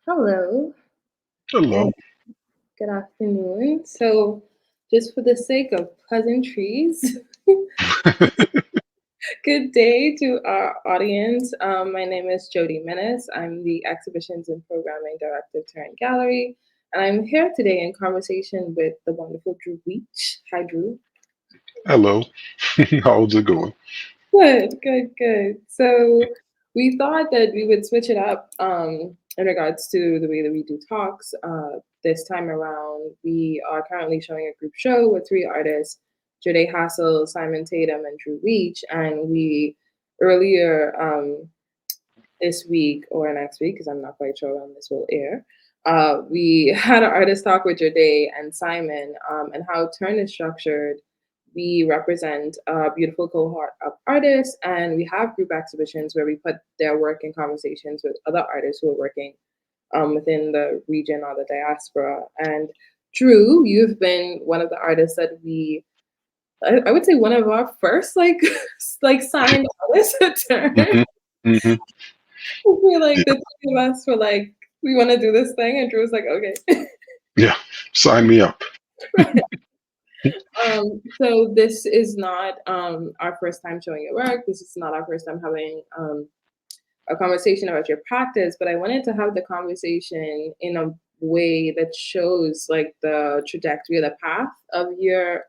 Hello and Hello. good afternoon. So, just for the sake of pleasantries, good day to our audience. My name is Jodi Minnis. I'm the Exhibitions and Programming Director of TERN Gallery, and I'm here today in conversation with the wonderful Drew Weech. Hi, Drew. Hello. How's it going? Good, good, good. So we thought that we would switch it up in regards to the way that we do talks. This time around, we are currently showing a group show with three artists, Jade Hassel, Simon Tatum, and Drew Weech. And we earlier this week or next week, because I'm not quite sure when this will air, we had an artist talk with Jade and Simon and how Turn is structured. We represent a beautiful cohort of artists, and we have group exhibitions where we put their work in conversations with other artists who are working within the region or the diaspora. And Drew, you've been one of the artists that I would say one of our first like signed artists at Turn. hmm hmm We're like Yeah, the three of us were like, we want to do this thing, and Drew was like, okay. yeah. Sign me up. So this is not our first time showing your work. This is not our first time having a conversation about your practice, but I wanted to have the conversation in a way that shows like the trajectory of the path of your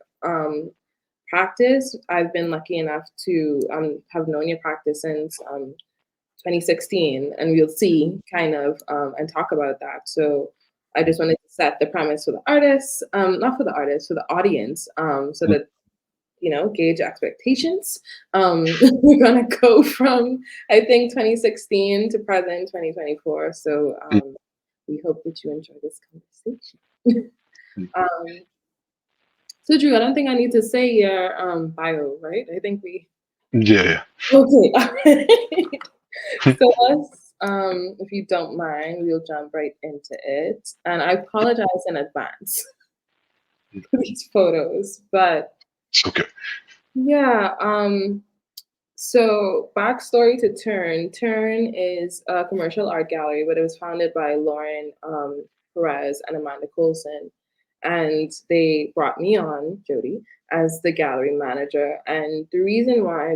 practice. I've been lucky enough to have known your practice since 2016, and we'll see kind of and talk about that. So I just wanted to set the premise for the artists, not for the artists, for the audience, so that gauge expectations. We're gonna go from I think 2016 to present 2024. So we hope that you enjoy this conversation. um, so Drew, I don't think I need to say your bio, right? I think we Yeah. okay. All right. So let's, if you don't mind, we'll jump right into it. And I apologize in advance for these photos, but It's okay. yeah. So backstory to Turn. Turn is a commercial art gallery, but it was founded by Lauren Perez and Amanda Colson, and they brought me on, Jody, as the gallery manager. And the reason why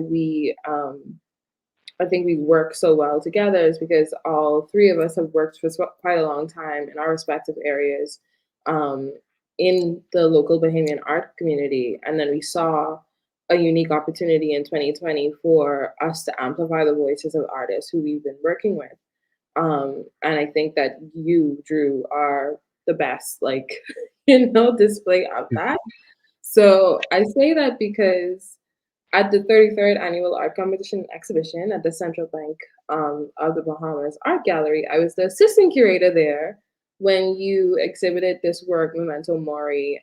I think we work so well together is because all three of us have worked for quite a long time in our respective areas um, in the local Bahamian art community. And then we saw a unique opportunity in 2020 for us to amplify the voices of artists who we've been working with. And I think that you, Drew, are the best, like, display of that. So I say that because at the 33rd Annual Art Competition Exhibition at the Central Bank of the Bahamas Art Gallery, I was the assistant curator there when you exhibited this work, Memento Mori,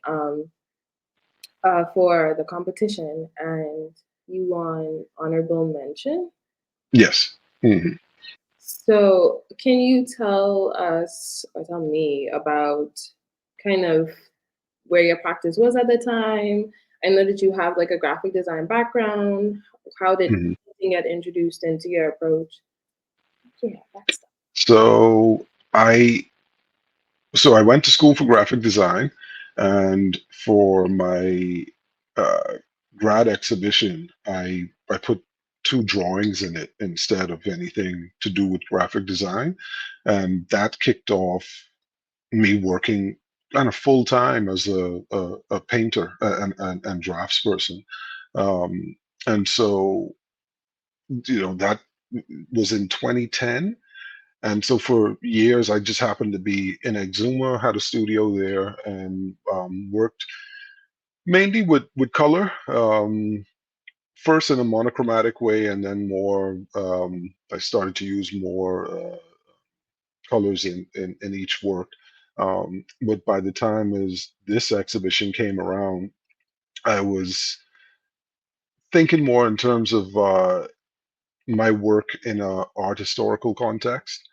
for the competition, and you won honorable mention. Yes. So, can you tell us or tell me about kind of where your practice was at the time? I know that you have like a graphic design background. How did hmm painting get introduced into your approach? Yeah, that stuff. So I I went to school for graphic design, and for my uh, grad exhibition, I put two drawings in it instead of anything to do with graphic design, and that kicked off me working kind of full time as a painter and draftsperson. Um, and so, that was in 2010. And so for years, I just happened to be in Exuma, had a studio there, and worked mainly with color. First in a monochromatic way, and then more. I started to use more colors in each work. But by the time as this exhibition came around, I was thinking more in terms of my work in a art historical context,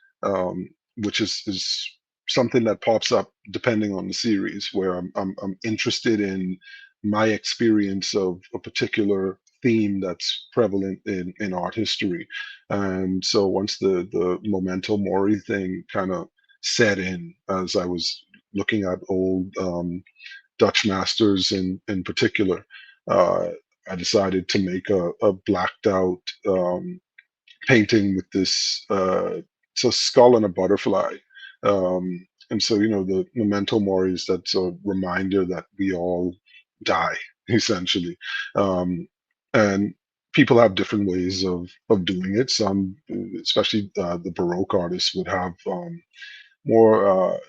which is something that pops up depending on the series, where I'm interested in my experience of a particular theme that's prevalent in art history. And so once the memento mori thing kind of set in as I was looking at old Dutch masters in particular. Uh, I decided to make a blacked out painting with this. It's a skull and a butterfly. And so, the memento mori is that's a reminder that we all die, essentially. Um, and people have different ways of doing it. Some, especially the Baroque artists, would have more.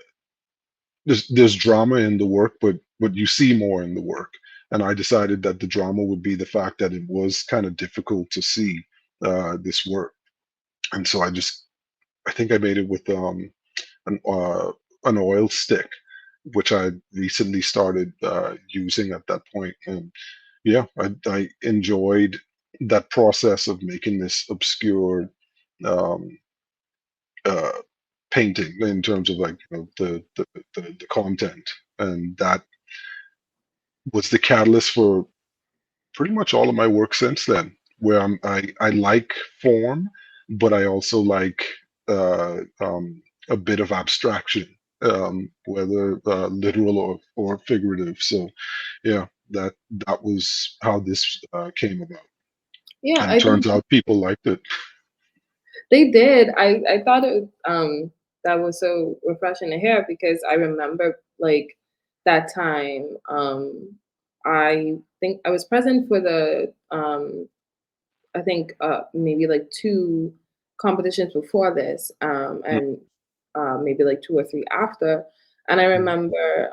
There's drama in the work, but you see more in the work. And I decided that the drama would be the fact that it was kind of difficult to see this work. And so I think I made it with an uh, an oil stick, which I recently started using at that point. And yeah, I enjoyed that process of making this obscure um, uh, painting in terms of like the content, and that was the catalyst for pretty much all of my work since then. Where I like form, but I also like a bit of abstraction, whether literal or figurative. So yeah, that was how this came about, Yeah, and it I think turns out people liked it. they did. I thought that was so refreshing to hear because I remember like that time. I think I was present for the I think maybe like two competitions before this, Mm, and maybe like two or three after. And I mm, remember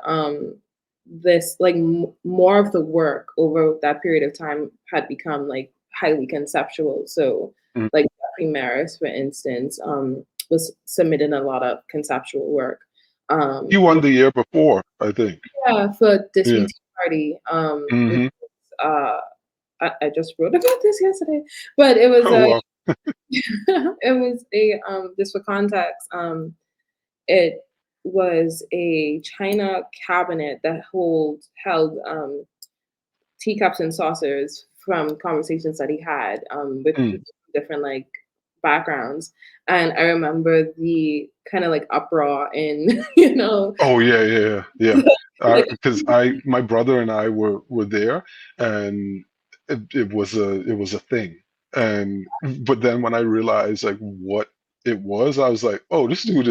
this like more of the work over that period of time had become like highly conceptual. So mm. like Jeffrey Maris, for instance, was submitting a lot of conceptual work. He won the year before, I think. Yeah, for this Yeah. VT party, which Hmm. was, I just wrote about this yesterday, but it was Oh a wow. it was a just for context, it was a china cabinet that held teacups and saucers from conversations that he had with Mm. people from different like backgrounds. And I remember the kind of like uproar in, Oh yeah, yeah, yeah. like Because my brother and I were there, and it was a thing. And but then when I realized like what it was, I was like, oh, this dude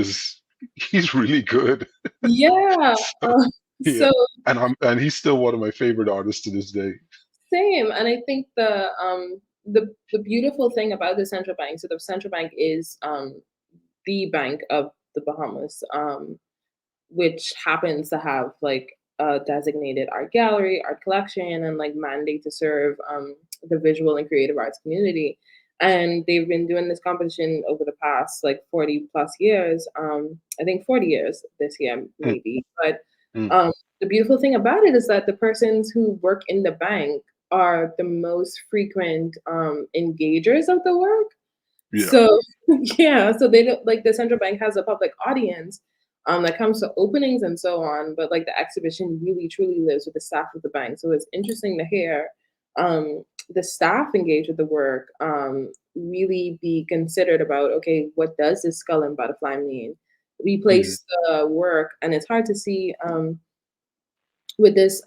he's really good. yeah. So, yeah, So and he's still one of my favorite artists to this day. same, and I think the beautiful thing about the central bank, so the central bank is the bank of the Bahamas, which happens to have like a designated art gallery, art collection, and like mandate to serve the visual and creative arts community. And they've been doing this competition over the past like 40 plus years. I think 40 years this year, Mm, maybe. But mm. um, the beautiful thing about it is that the persons who work in the bank are the most frequent engagers of the work. Yeah. So yeah, so they don't like the central bank has a public audience that comes to openings and so on, but like the exhibition really truly lives with the staff of the bank. So it's interesting to hear the staff engage with the work, really be considered about okay, what does this skull and butterfly mean? We Mhm. place the work, and it's hard to see with this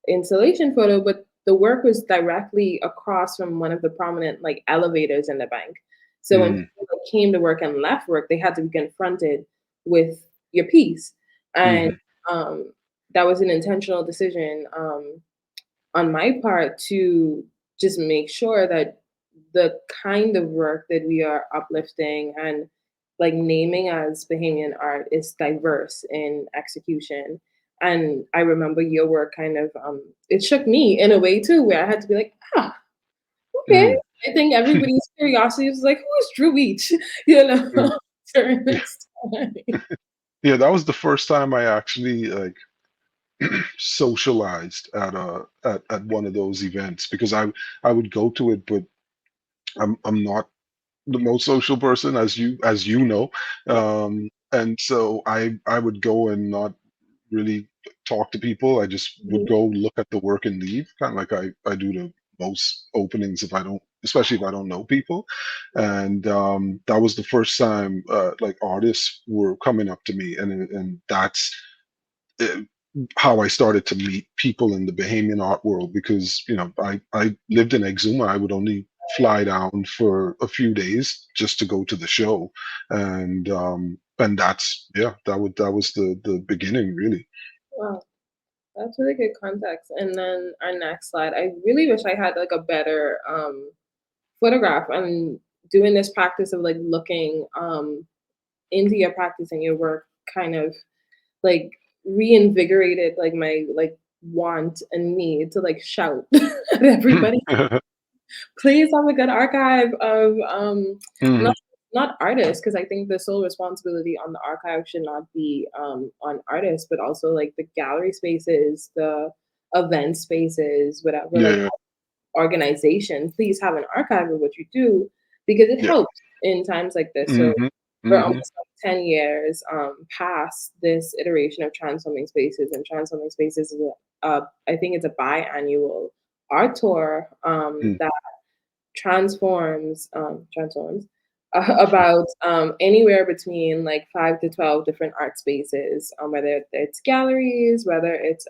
installation photo, but the work was directly across from one of the prominent like elevators in the bank. So when Mhm. people like, came to work and left work, they had to be confronted with your piece, and Mhm. um, that was an intentional decision on my part to just make sure that the kind of work that we are uplifting and like naming as Bahamian art is diverse in execution. And I remember your work kind of it shook me in a way too, where I had to be like, ah, okay. Mhm. I think everybody's curiosity was like, who's Drew Weech? You Mm. know, during Yeah. this time. Yeah, that was the first time I actually like socialized at one of those events, because I would go to it, but I'm not the most social person, as you know. And so I would go and not really talk to people. I just would Mhm. go look at the work and leave, kind of like I do to most openings if I don't especially if I don't know people. And that was the first time like artists were coming up to me, and that's uh, how I started to meet people in the Bahamian art world, because I lived in Exuma. I would only fly down for a few days just to go to the show, and that's, yeah, that was the beginning, really. Wow, that's really good context. And then our next slide, I really wish I had like a better photograph. I'm doing this practice of like looking into your practice and your work, kind of like reinvigorated like my like want and need to like shout at everybody. Please have a good archive of Mhm. not not artists, because I think the sole responsibility on the archive should not be on artists, but also like the gallery spaces, the event spaces, whatever like Yeah, organization. Please have an archive of what you do, because it yeah. helps in times like this. So Mhm, we're mhm. almost like 10 years past this iteration of transforming spaces, and transforming spaces is I think it's a biannual art tour Mm, that transforms about anywhere between like 5 to 12 different art spaces, whether it's galleries, whether it's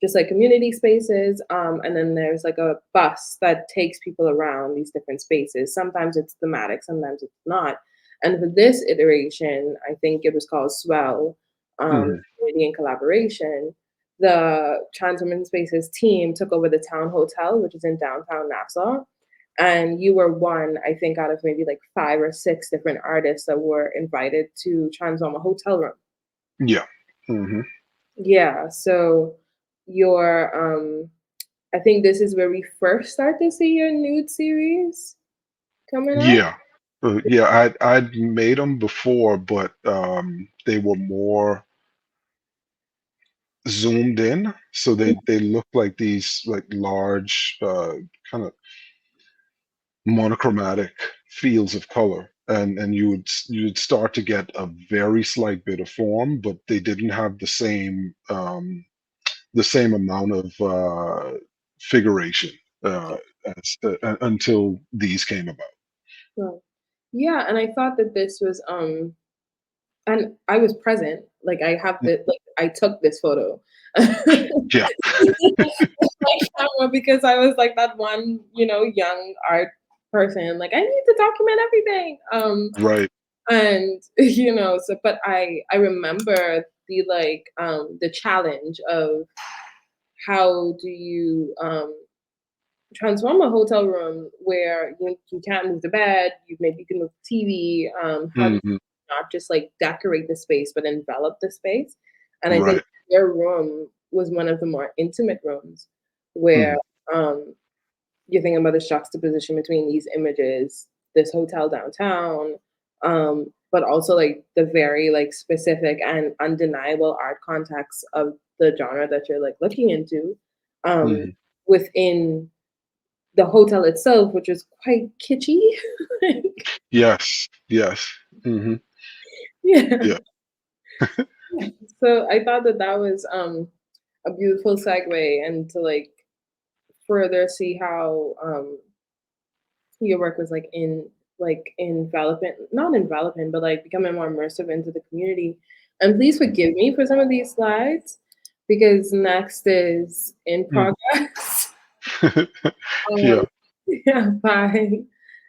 just like community spaces, and then there's like a bus that takes people around these different spaces. Sometimes it's thematic, sometimes it's not. And for this iteration, I think it was called Swell, mhm. Community and Collaboration. The Transforming Spaces team took over the Town Hotel, which is in downtown Nassau, and you were one, I think, out of maybe like 5 or 6 different artists that were invited to transform a hotel room. Yeah. Mhm. Yeah, so your I think this is where we first start to see your nude series coming up. Yeah. Yeah, I'd made them before, but, they were more zoomed in, so they look like these, like, large, kinda monochromatic fields of color, and you'd start to get a very slight bit of form, but they didn't have the same amount of figuration until these came about. So, yeah, and I thought that this was and I was present. Like I have Mm, the like I took this photo. yeah, My camera, because I was like that one, young art person. Like I need to document everything. right. And so but I remember the challenge of how do you transform a hotel room where you can't move the bed, maybe you can move the TV. How do you Mhm. not just like decorate the space but envelop the space? And I think Right. your room was one of the more intimate rooms where Mhm. um you're thinking about the juxtaposition between these images, this hotel downtown, but also like the very like specific and undeniable art context of the genre that you're like looking into, um, Mhm. within the hotel itself, which is quite kitschy. Like, Yes, yes. Mhm. yeah. Yeah. Yeah. So I thought that that was a beautiful segue, and to like further see how your work was like envelopment, not envelopment, but like becoming more immersive into the community. And please forgive me for some of these slides, because next is in Mm. progress. Yeah. um, yeah, bye.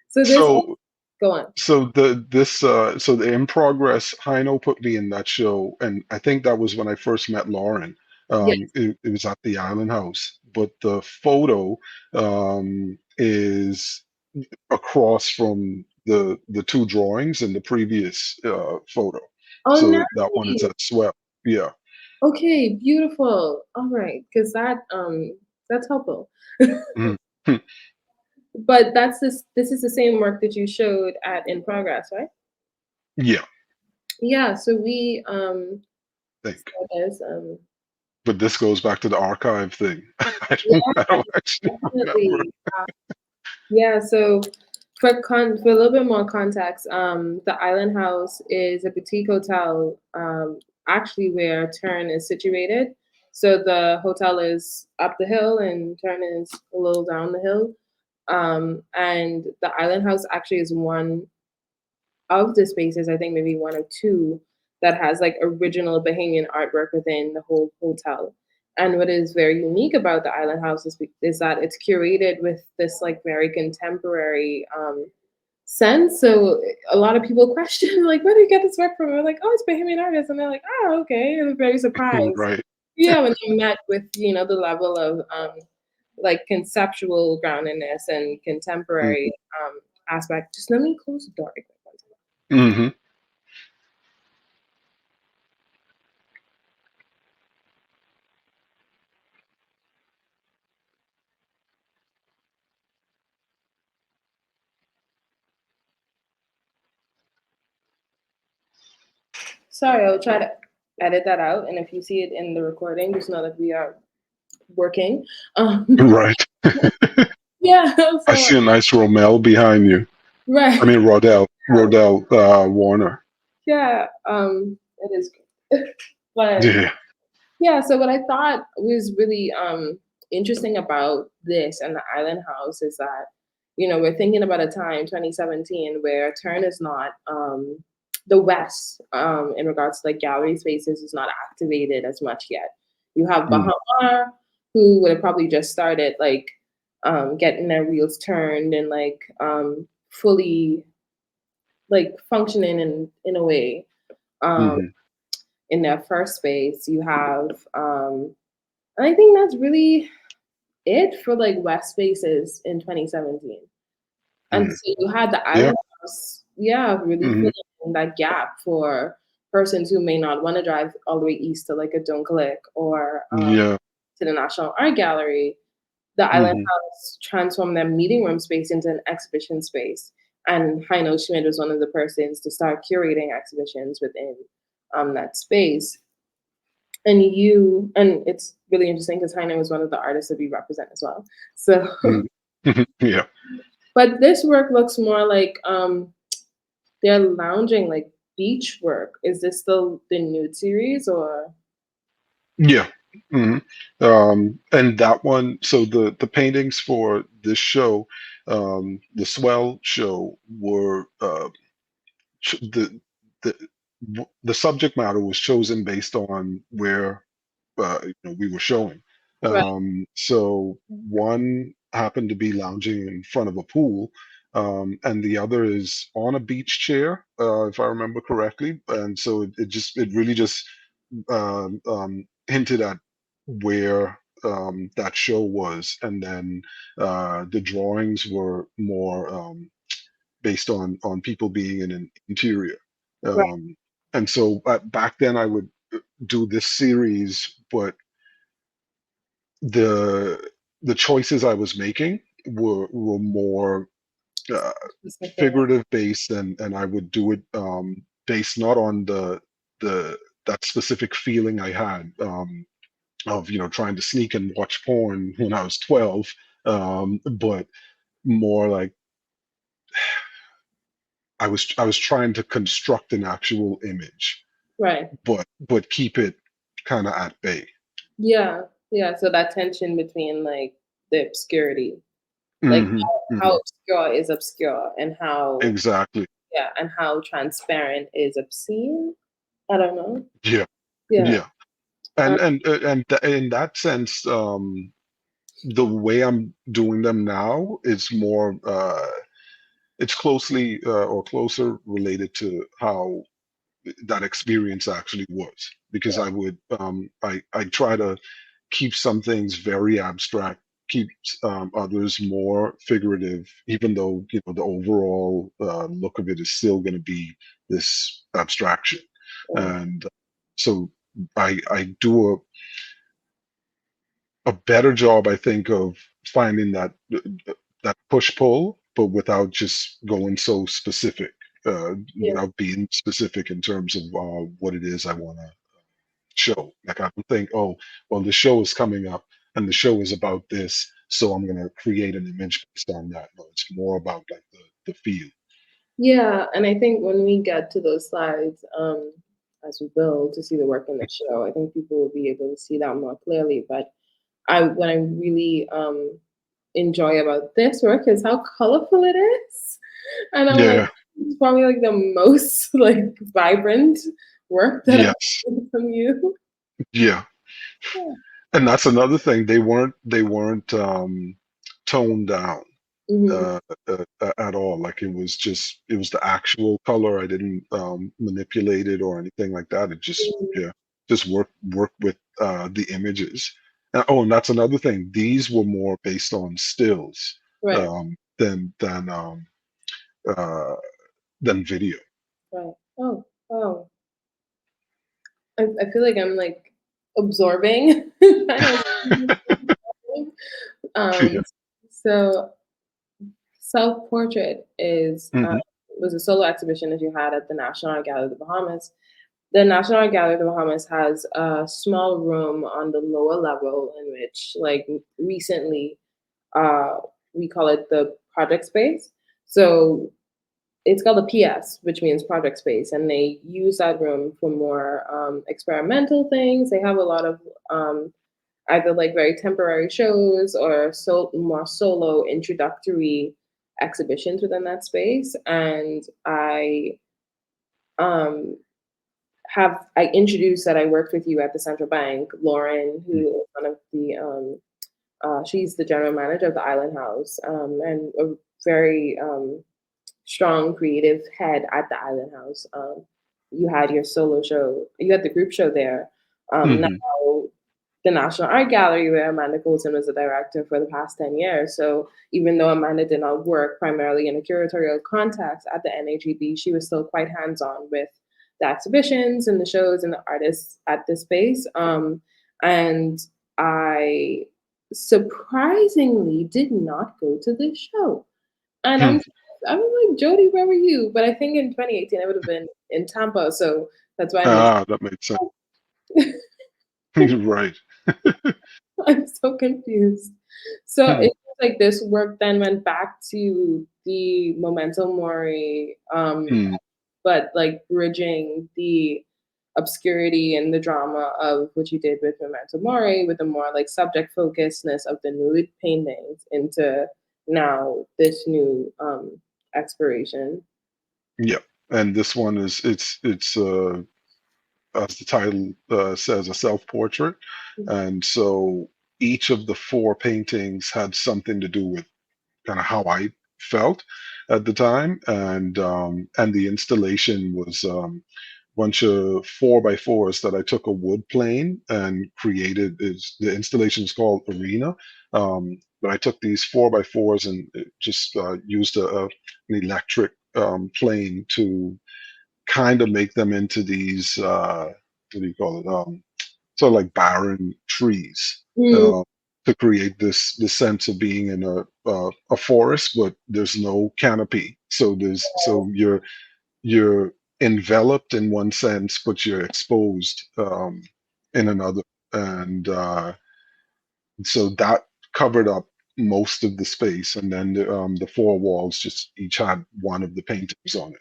So this So go on. so the In Progress, Heino put me in that show, and I think that was when I first met Lauren. Yes. It was at the Island House, but the photo is across from the two drawings in the previous photo. Oh, So that one is nice. at Swell. Yeah. Okay, beautiful. All right, because that's helpful. Mhm. But this is the same work that you showed at In Progress, right? Yeah, Yeah, so we I think. saw this But this goes back to the archive thing. yeah, I don't actually remember. definitely. Yeah, so for a little bit more context, the Island House is a boutique hotel, actually where TERN is situated. So the hotel is up the hill and TERN is a little down the hill. And the Island House actually is one of the spaces, I think maybe one or two, that has like original Bahamian artwork within the whole hotel. And what is very unique about the Island House is that it's curated with this like very contemporary sense. So a lot of people question like, where do you get this work from? We're like, oh, it's Bahamian artists, and they're like, oh, okay. And they're very surprised. Right. Yeah, when they met with the level of like conceptual groundedness and contemporary aspect. Just let me close the door. Real quick, one second. Mm-hmm. Sorry, I'll try to edit that out. And if you see it in the recording, just know that we are working. Um, Right. yeah, I so see a nice Rommel behind you. I right. mean, Rodell Warner. Yeah, it is good. But Yeah. yeah, so what I thought was really interesting about this and the Island House is that, we're thinking about a time, 2017, where Turn is not the West in regards to like gallery spaces is not activated as much yet. You have Mm, Bahama, who would have probably just started like getting their wheels turned and like fully like functioning in a way. Um, mhm, in their first space, you have and I think that's really it for like West spaces in 2017. And mm. so you had the Yeah. Island House, yeah, really Mhm. filling that gap for persons who may not want to drive all the way east to like a Dunkirk or Yeah. to the National Art Gallery. The Island Mhm. House transformed their meeting room space into an exhibition space. And Heino Schmidt was one of the persons to start curating exhibitions within that space. And it's really interesting because Heine was one of the artists that we represent as well. So, Mm. Yeah. but this work looks more like they're lounging, like beach work. Is this still the nude series or? Yeah. Mhm. And that one, so the paintings for this show, the Swell show, were the the subject matter was chosen based on where we were showing. Right, So one happened to be lounging in front of a pool, and the other is on a beach chair, if I remember correctly. And so it really just hinted at where that show was, and then the drawings were more based on people being in an interior. right, And so back then I would do this series, but the the choices I was making were more uh, specific. figurative based, and I would do it based not on the that specific feeling I had of trying to sneak and watch porn when I was 12, but more like I was trying to construct an actual image, Right. but keep it kind of at bay. Yeah, yeah. So that tension between like the obscurity, like Hmm. how Hmm. obscure is obscure, and how Exactly. yeah, and how transparent is obscene. I don't know. Yeah. Yeah. Yeah. Um, In that sense, the way I'm doing them now is more it's closely or closer related to how that experience actually was, because I try to keep some things very abstract, keep others more figurative, even though the overall look of it is still going to be this abstraction. yeah. And so I do a better job, I think, of finding that push pull, but without just going so specific, Yeah. without being specific in terms of what it is I want to show. Like I don't think, oh, well, the show is coming up and the show is about this, so I'm going to create an image based on that. No, it's more about like the feel. Yeah, and I think when we get to those slides, as we will to see the work in the show, I think people will be able to see that more clearly. But what I'm really enjoy about this work is how colorful it is. And I'm like, Yeah. it's probably like the most like vibrant work that I've Yes. seen from you. Yeah. Yeah. And that's another thing. They weren't toned down Hmm. uh, at all. Like it was the actual color. I didn't manipulate it or anything like that. It just yeah, just worked with the images. And that's another thing. These were more based on stills Right, um, than than um, uh, than video. right. Oh, oh. I feel like I'm like absorbing kind of. Um, Yeah. so self-portrait is Hmm. was a solo exhibition that you had at the National Art Gallery of the Bahamas. The National Art Gallery of the Bahamas has a small room on the lower level in which, like, recently, uh, we call it the project space. So it's called a PS, which means project space, and they use that room for more experimental things. They have a lot of either like very temporary shows or more solo introductory exhibitions within that space. And um, I introduced that I worked with you at the central bank, Lauren, who is one of the she's the general manager of the Island House, and a very strong creative head at the Island House. You had your solo show, you had the group show there. Now Hmm. the National Art Gallery, where Amanda Coulson was the director for the past 10 years. So even though Amanda did not work primarily in a curatorial context at the NAGB, she was still quite hands-on with the exhibitions and the shows and the artists at the space. And I surprisingly did not go to this show. And I'm like, Jodi, where were you? But I think in 2018 I would have been in Tampa, so that's why I'm like, Ah, that makes sense. Right. I'm so confused. So Hmm. it feels like this work then went back to the memento mori, Hmm. but like bridging the obscurity and the drama of what you did with memento mori with the more like subject focusedness of the nude paintings into now this new exploration. Yeah. And this one is it's as the title says, a self-portrait. And so each of the four paintings had something to do with kind of how I felt at the time, and the installation was a bunch of 4x4s that I took a wood plane and created. Is the installation is called Arena, but I took these 4x4s and just used an electric plane to kind of make them into these what do you call it? Sort of like barren trees Mm, uh, to create this sense of being in a forest, but there's no canopy. So you're enveloped in one sense, but you're exposed in another, and so that covered up most of the space, and then the four walls just each had one of the paintings on it.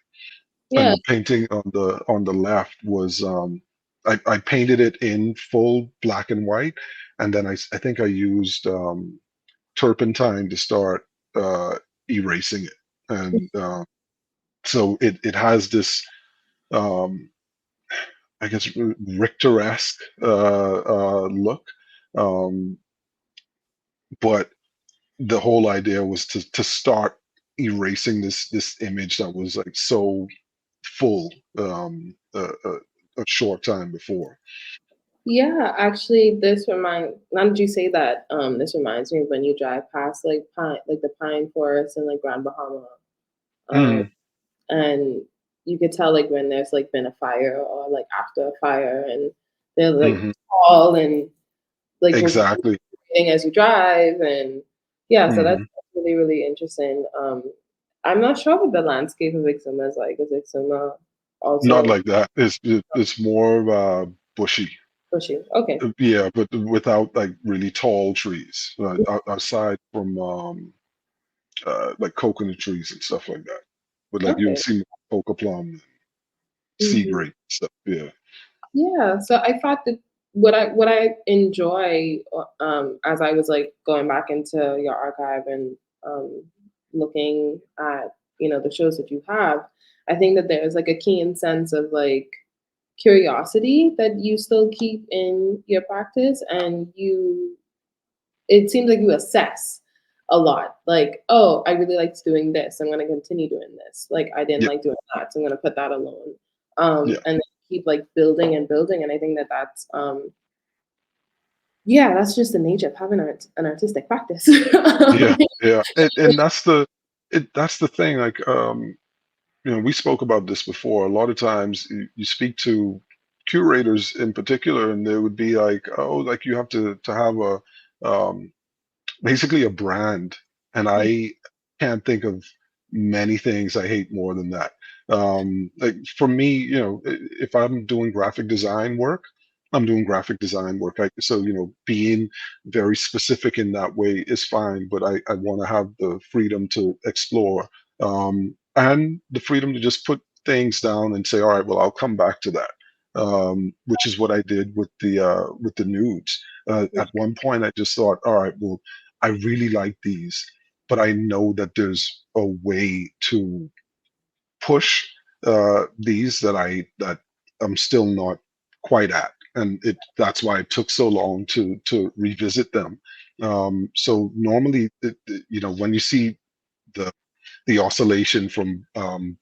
And yeah. the painting on the left was I painted it in full black and white, and then I think I used turpentine to start erasing it, and so it has this um, I guess Richter-esque look, um, but the whole idea was to start erasing this image that was like so full a short time before. Yeah, actually, this remind now that you say that, this reminds me of when you drive past like the pine forest in like Grand Bahama, um, Mm, and you could tell like when there's like been a fire or like after a fire, and they're like hmm. tall and like Exactly. reverberating as you drive, and yeah, so that's Hmm. really really interesting. I'm not sure what the landscape of Ixuma is like. Is Ixuma Not also like that. It's more bushy. pushing? Okay, Yeah, but without like really tall trees, aside from like coconut trees and stuff like that. But like you'll okay. see coca plum, sea Mhm. grape stuff. Yeah. Yeah, so I thought that what I enjoy, as I was like going back into your archive and um, looking at the shows that you have, I think that there's like a keen sense of like curiosity that you still keep in your practice, and it seems like you assess a lot. Like, oh, I really liked doing this. I'm gonna continue doing this. Like, I didn't Yeah, like doing that, so I'm gonna put that alone. yeah, And then keep like building and building. And I think that yeah, that's just the nature of having an artistic practice. yeah, yeah. And that's the thing. Like, we spoke about this before. A lot of times you speak to curators in particular, and they would be like, "Oh, like you have to have a um, basically a brand." And I can't think of many things I hate more than that. Like for me, if I'm doing graphic design work, I'm doing graphic design work. So, being very specific in that way is fine, but I want to have the freedom to explore, and the freedom to just put things down and say, all right, well, I'll come back to that. Which is what I did with the nudes. At one point, I just thought, all right, well, I really like these, but I know that there's a way to push these that I'm still not quite at, and that's why it took so long to revisit them. So normally, when you see the the oscillation from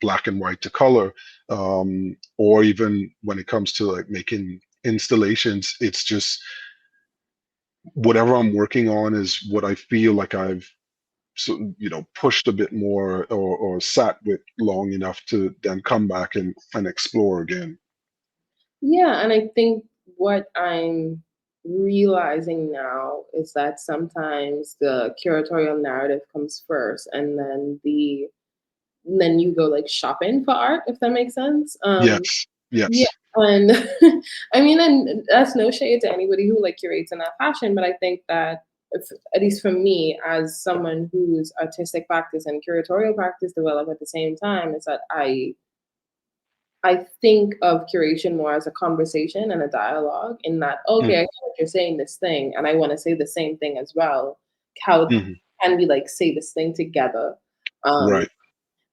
black and white to color, or even when it comes to like making installations, it's just whatever I'm working on is what I feel like I've pushed a bit more, or sat with long enough to then come back and explore again. Yeah, and I think what I'm realizing now is that sometimes the curatorial narrative comes first, and then you go like shopping for art, if that makes sense. Yes, Yeah, yes. and I mean, and that's no shade to anybody who like curates in that fashion, but I think that if, at least for me, as someone whose artistic practice and curatorial practice develop at the same time, is that I think of curation more as a conversation and a dialogue. In that, okay, I Mhm, hear what you're saying this thing, and I want to say the same thing as well. How mhm. can we like say this thing together? Um, Right.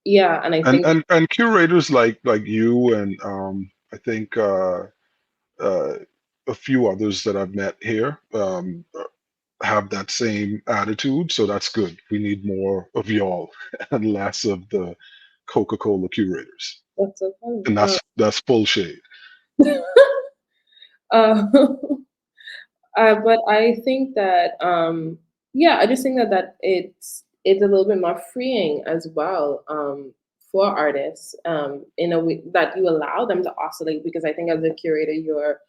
yeah, and I and think and and curators like you, and I think uh a few others that I've met here, have that same attitude, so that's good. We need more of y'all and less of the Coca-Cola curators. that's so funny. And that's full shade. Uh, but I think that yeah, I just think that it's a little bit more freeing as well, for artists, in a way that you allow them to oscillate, because I think as a curator, your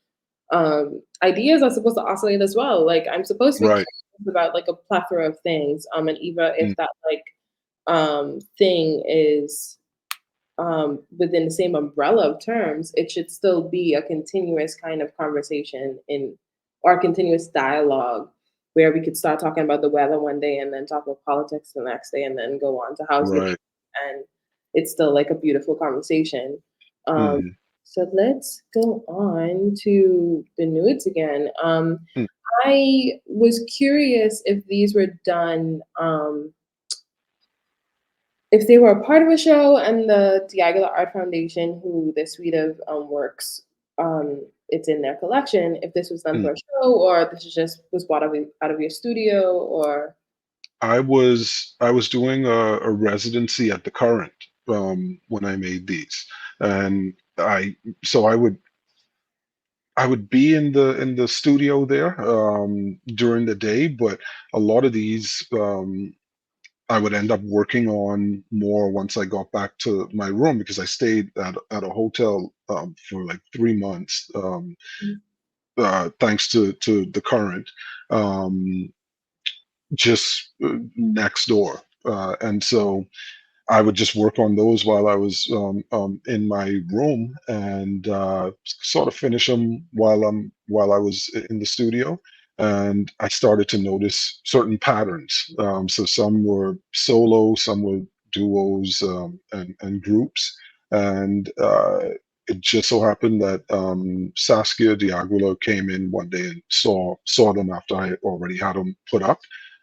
ideas are supposed to oscillate as well. Like I'm supposed to be Right. curious about like a plethora of things, and even if Mm, that like thing is within the same umbrella of terms, it should still be a continuous kind of conversation or a continuous dialogue, where we could start talking about the weather one day and then talk about politics the next day and then go on to how's your day, right. and it's still like a beautiful conversation. Um, Mhm, so let's go on to the nudes again. mm. I was curious if these were done. If they were a part of a show, and the Diagula Art Foundation, who this suite of works, it's in their collection, if this was done Mm. for a show, or this is just was bought out of your studio, or I was doing a residency at the Current, when I made these, and I would be in the studio there, during the day, but a lot of these, I would end up working on more once I got back to my room, because I stayed at a hotel, for like 3 months, thanks to the Current. Um, just next door. And so I would just work on those while I was, in my room, and sort of finish them while I was in the studio. And I started to notice certain patterns. So some were solo, some were duos, and groups. And it just so happened that Saskia Diaguila came in one day and saw them after I already had them put up,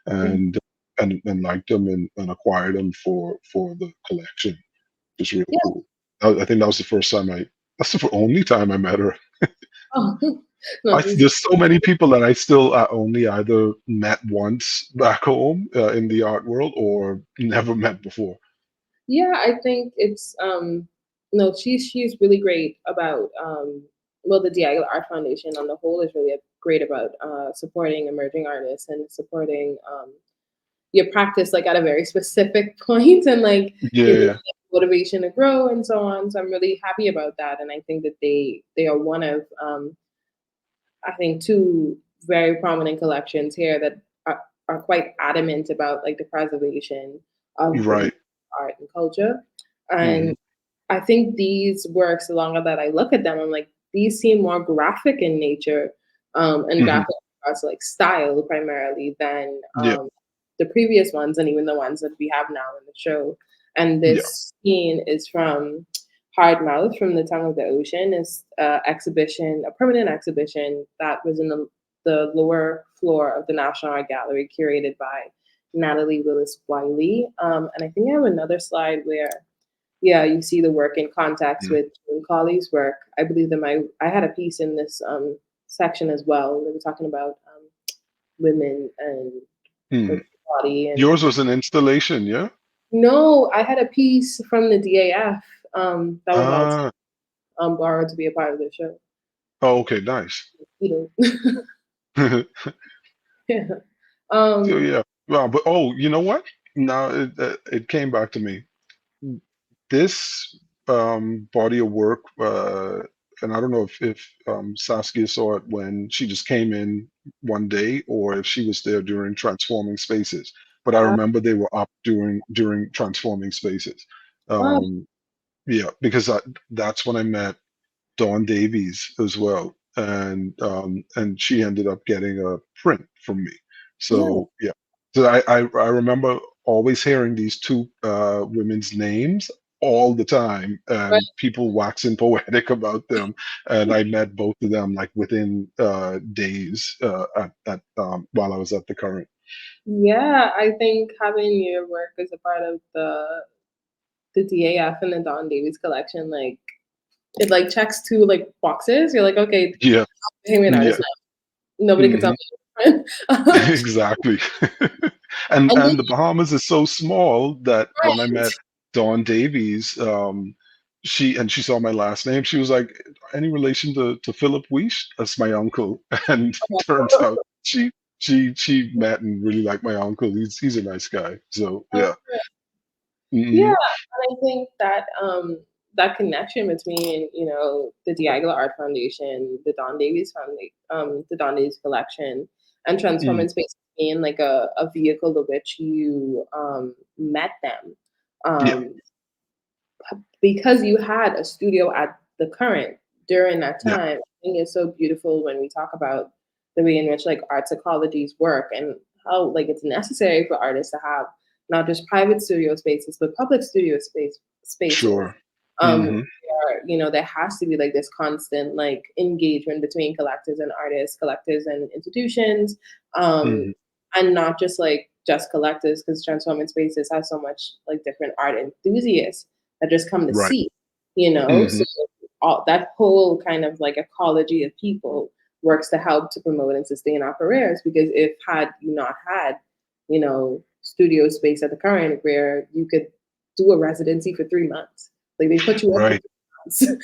Mhm. and and liked them and acquired them for the collection. It's really Yeah. cool. I think that was the first time that's the only time I met her. Oh, no, she's There's so many people that I still only either met once back home in the art world or never met before. yeah, I think it's no, she's really great about well, the Diageo Art Foundation on the whole is really great about supporting emerging artists and supporting your practice like at a very specific point and like giving Yeah. you motivation to grow and so on. So I'm really happy about that, and I think that they are one of I think two very prominent collections here that are quite adamant about like the preservation of the Right. art and culture. And Hmm. I think these works, the longer that I look at them, I'm like, these seem more graphic in nature, and Hmm. graphic as like style primarily than Yeah. the previous ones and even the ones that we have now in the show. And Yeah. this scene is from Hard Mouth from the Tongue of the Ocean. Is exhibition, a permanent exhibition that was in the lower floor of the National Art Gallery, curated by Natalie Willis Wiley. And I think I have another slide where yeah, you see the work in context Mm. with June Colley's work. I believe that I had a piece in this section as well. We were talking about women and Hmm. like body and Yours was an installation, yeah? no, I had a piece from the DAF that was also Ah. borrowed to be a part of the show. Oh, okay, nice. You know, yeah. So Um, yeah. Well, but oh, you know what? Now it came back to me. This body of work, and I don't know if Saskia saw it when she just came in one day, or if she was there during Transforming Spaces. But I uh, remember they were up during Transforming Spaces. oh, Um, yeah, because that's when I met Dawn Davies as well, and she ended up getting a print from me. yeah, So yeah, so I remember always hearing these two women's names all the time, right. and people waxing poetic about them. And I met both of them like within days at while I was at the current. Yeah, I think having your work as a part of the DAF and the Don Davies collection, like it like checks two like boxes. You're like, okay, Yeah, became an yeah, artist now. Nobody can tell hmm me different. exactly. and And then and the Bahamas is so small that when I met right. Dawn Davies, she saw my last name. She was like, "Any relation to Philip Weech? That's my uncle." And turns out she met and really liked my uncle. He's a nice guy. So yeah. Yeah, Hmm. and I think that that connection between the Diageo Art Foundation, the Don Davies Foundation, the Don Davies Collection, and Mm. Transforming Space being like a vehicle to which you met them. Yeah, Um, because you had a studio at the current during that yeah, time. I think it's so beautiful when we talk about the way in which like arts ecologies work and how like it's necessary for artists to have not just private studio spaces but public spaces. sure. Hmm. Where, there has to be like this constant like engagement between collectors and artists, collectors and institutions, um, Hmm. and not just collectors because transforming spaces has so much like different art enthusiasts that just come to Right. see, Hmm. So all that whole kind of like ecology of people works to help to promote and sustain our careers. Because if had you not had, studio space at the current where you could do a residency for 3 months, like they put you up for Right.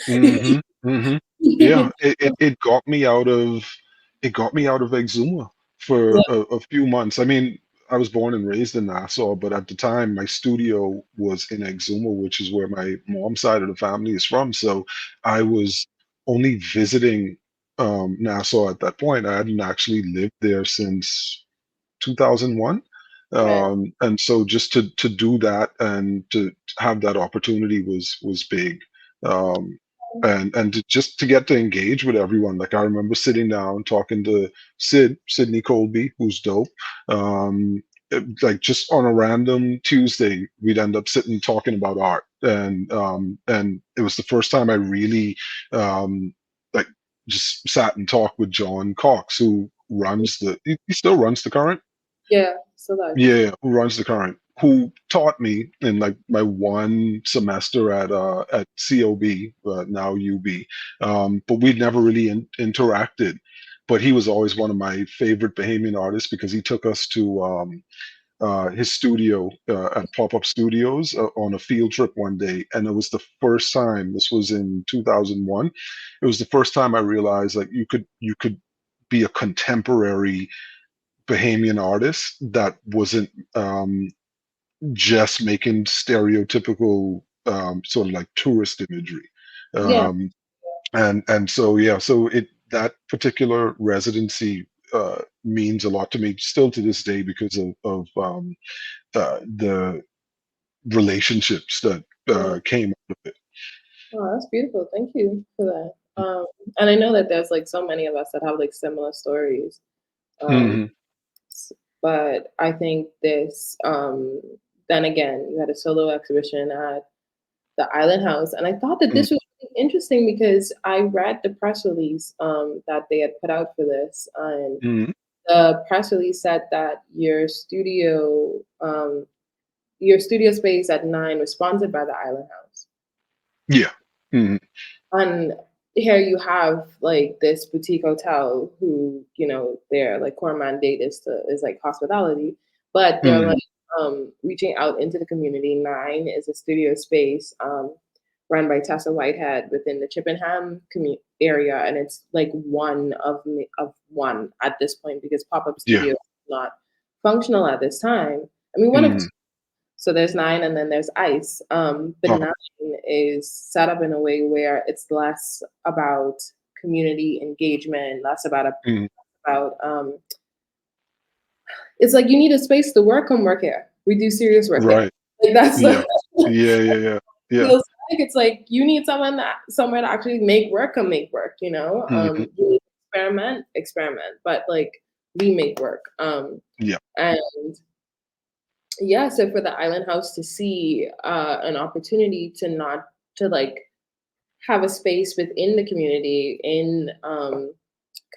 3 months. Hmm. Hmm. Yeah, it got me out of Exuma for Yeah, a few months. I mean, I was born and raised in Nassau, but at the time my studio was in Exuma, which is where my mom's side of the family is from. So I was only visiting Nassau at that point. I hadn't actually lived there since 2001. right. And so just to do that and to have that opportunity was big. Um, and just to get to engage with everyone. Like I remember sitting down talking to Sydney Colby, who's dope. Like just on a random Tuesday, we'd end up sitting talking about art and it was the first time I really um, like just sat and talked with John Cox, who runs he still runs the current. Yeah, so that. Yeah, who runs the current, who taught me in like my one semester at COB, now UB. But we'd never really interacted. But he was always one of my favorite Bahamian artists because he took us to his studio at Pop-Up Studios on a field trip one day, and it was the first time. This was in 2001. It was the first time I realized like you could be a contemporary Bahamian artist that wasn't just making stereotypical sort of like tourist imagery. Yeah. Um, and so yeah, so it that particular residency means a lot to me still to this day because of the relationships that Yeah. came out of it. Oh, that's beautiful. Thank you for that. And I know that there's like so many of us that have like similar stories. Um, Hmm. but I think this, then again, you had a solo exhibition at the Island House, and I thought that this was really interesting because I read the press release that they had put out for this, and Hmm. the press release said that your studio space at 9 was sponsored by the Island House. Yeah. Hmm. And here you have like this boutique hotel who, their like core mandate is like hospitality, but they're Hmm. like reaching out into the community. 9 is a studio space run by Tessa Whitehead within the Chippenham area, and it's like one of one at this point because pop up Yeah. studio is not functional at this time. I mean, one of Hmm. so there's 9 and then there's ice. But Uh, 9 is set up in a way where it's less about community engagement, less mhm. about it's like you need a space to work, come work here. We do serious work here. Right. Like that's Yeah. the Yeah. Yeah. Yeah. Yeah. feels like it's like you need somewhere to actually make work, come make work, you know? Hmm. You need to experiment, but like we make work. Yeah. And yeah, so for the Island House to see an opportunity to not to like have a space within the community in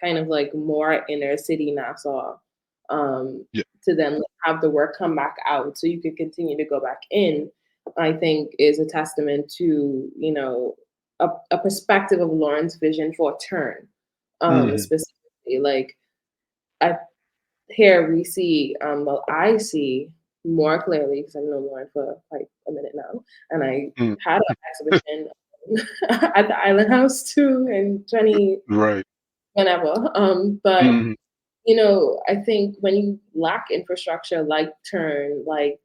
kind of like more inner city Nassau, Yeah. to then like, have the work come back out so you could continue to go back in, I think is a testament to, a perspective of Lauren's vision for Turn, Hmm. specifically. Like I here we see, well, I see more clearly because I've known Lauren for quite a minute now, and I Hmm. had an exhibition at the Island House too in 20 Right. whenever. But Hmm. I think when you lack infrastructure like Turn, like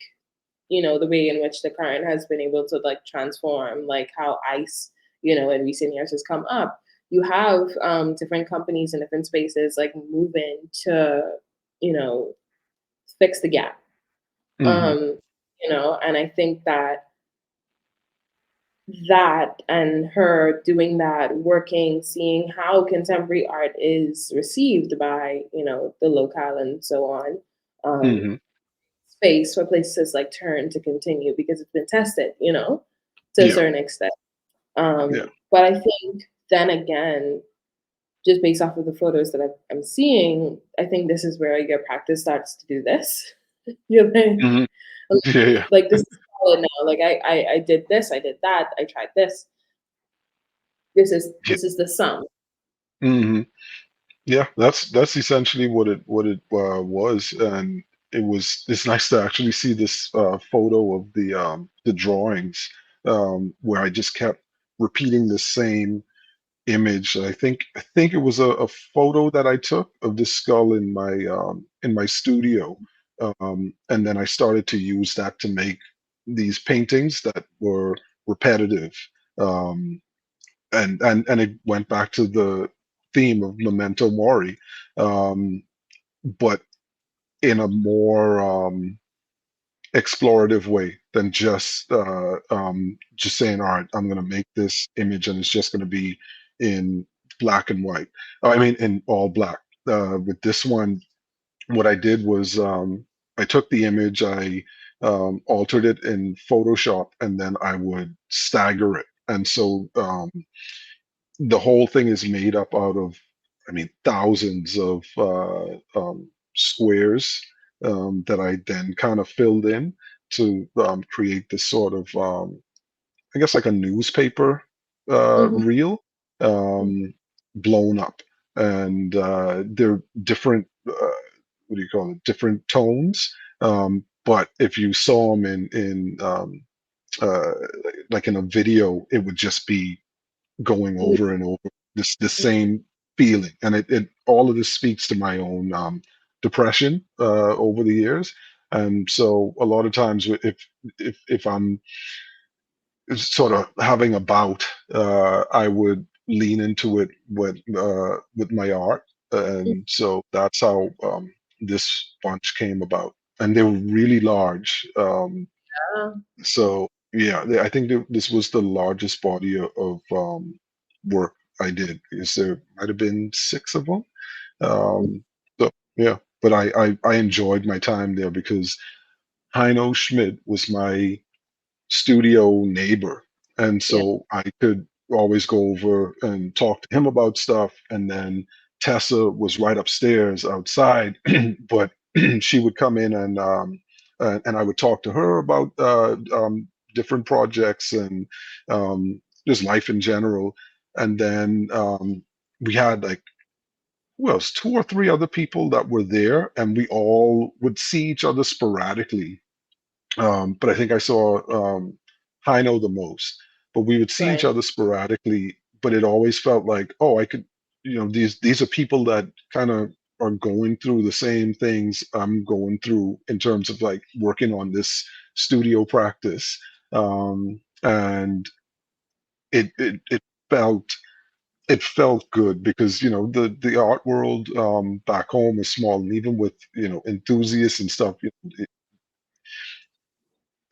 the way in which the current has been able to like transform, like how ICE, in recent years has come up. You have different companies in different spaces like moving to, you know, fix the gap. Hmm. Um, and I think that and her doing that, working, seeing how contemporary art is received by, the locale and so on, um, Hmm. space for places like Turn to continue because it's been tested, to a Yeah. certain extent. Yeah. But I think then again, just based off of the photos that I'm seeing, I think this is where your practice starts to do this. You're Hmm. Yeah. Yeah. like this is solid now. Like I did this, I did that, I tried this. Yeah. This is the sum. Hmm. Yeah. That's essentially what it was, and it's nice to actually see this photo of the drawings where I just kept repeating the same image. I think it was a photo that I took of this skull in my studio, and then I started to use that to make these paintings that were repetitive, um, and it went back to the theme of memento mori, um, but in a more explorative way than just saying, all right, I'm going to make this image and it's just going to be in black and white. I mean, in all black. With this one, what I did was I took the image, I altered it in Photoshop, and then I would stagger it. And so the whole thing is made up out of, I mean, thousands of squares that I then kind of filled in to create this sort of, I guess, like a newspaper Mhm. reel, um, blown up. And they're different, what do you call it, different tones. But if you saw them uh, like in a video, it would just be going over and over the same feeling. And it all of this speaks to my own depression over the years. And so a lot of times if I'm sort of having a bout, I would lean into it with my art. And so that's how this bunch came about. And they were really large. Yeah. So yeah, I think this was the largest body of work I did, because there might have been six of them. So yeah, but I enjoyed my time there because Heino Schmidt was my studio neighbor. And Yeah. so I could always go over and talk to him about stuff. And then Tessa was right upstairs outside, but she would come in and I would talk to her about different projects and just life in general. And then we had like, who else? Two or three other people that were there, and we all would see each other sporadically, but I think I saw Hino the most. But we would see each Right. other sporadically, but it always felt like, oh, I could, these are people that kind of are going through the same things I'm going through in terms of like working on this studio practice. And it felt it felt good because the art world back home is small, and even with enthusiasts and stuff,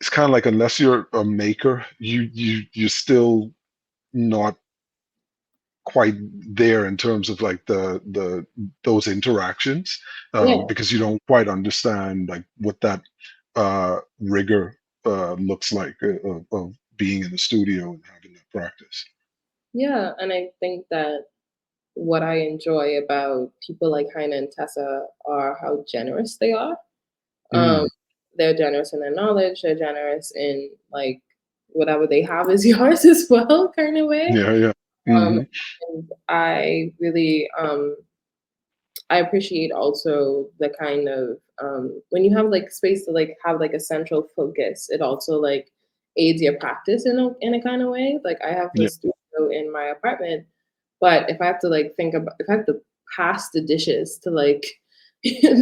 it's kind of like, unless you're a maker, you're still not quite there in terms of like the those interactions, Yeah. because you don't quite understand like what that rigor looks like of being in the studio and having that practice. Yeah. And I think that what I enjoy about people like Heine and Tessa are how generous they are. Um, Mm, they're generous in their knowledge. They're generous in like whatever they have is yours as well, kind of way. yeah, yeah. Um, Hmm. and I really I appreciate also the kind of when you have like space to like have like a central focus, it also like aids your practice in a kind of way. Like I have a Yeah, studio in my apartment, but if I have to like think about if I have to pass the dishes to like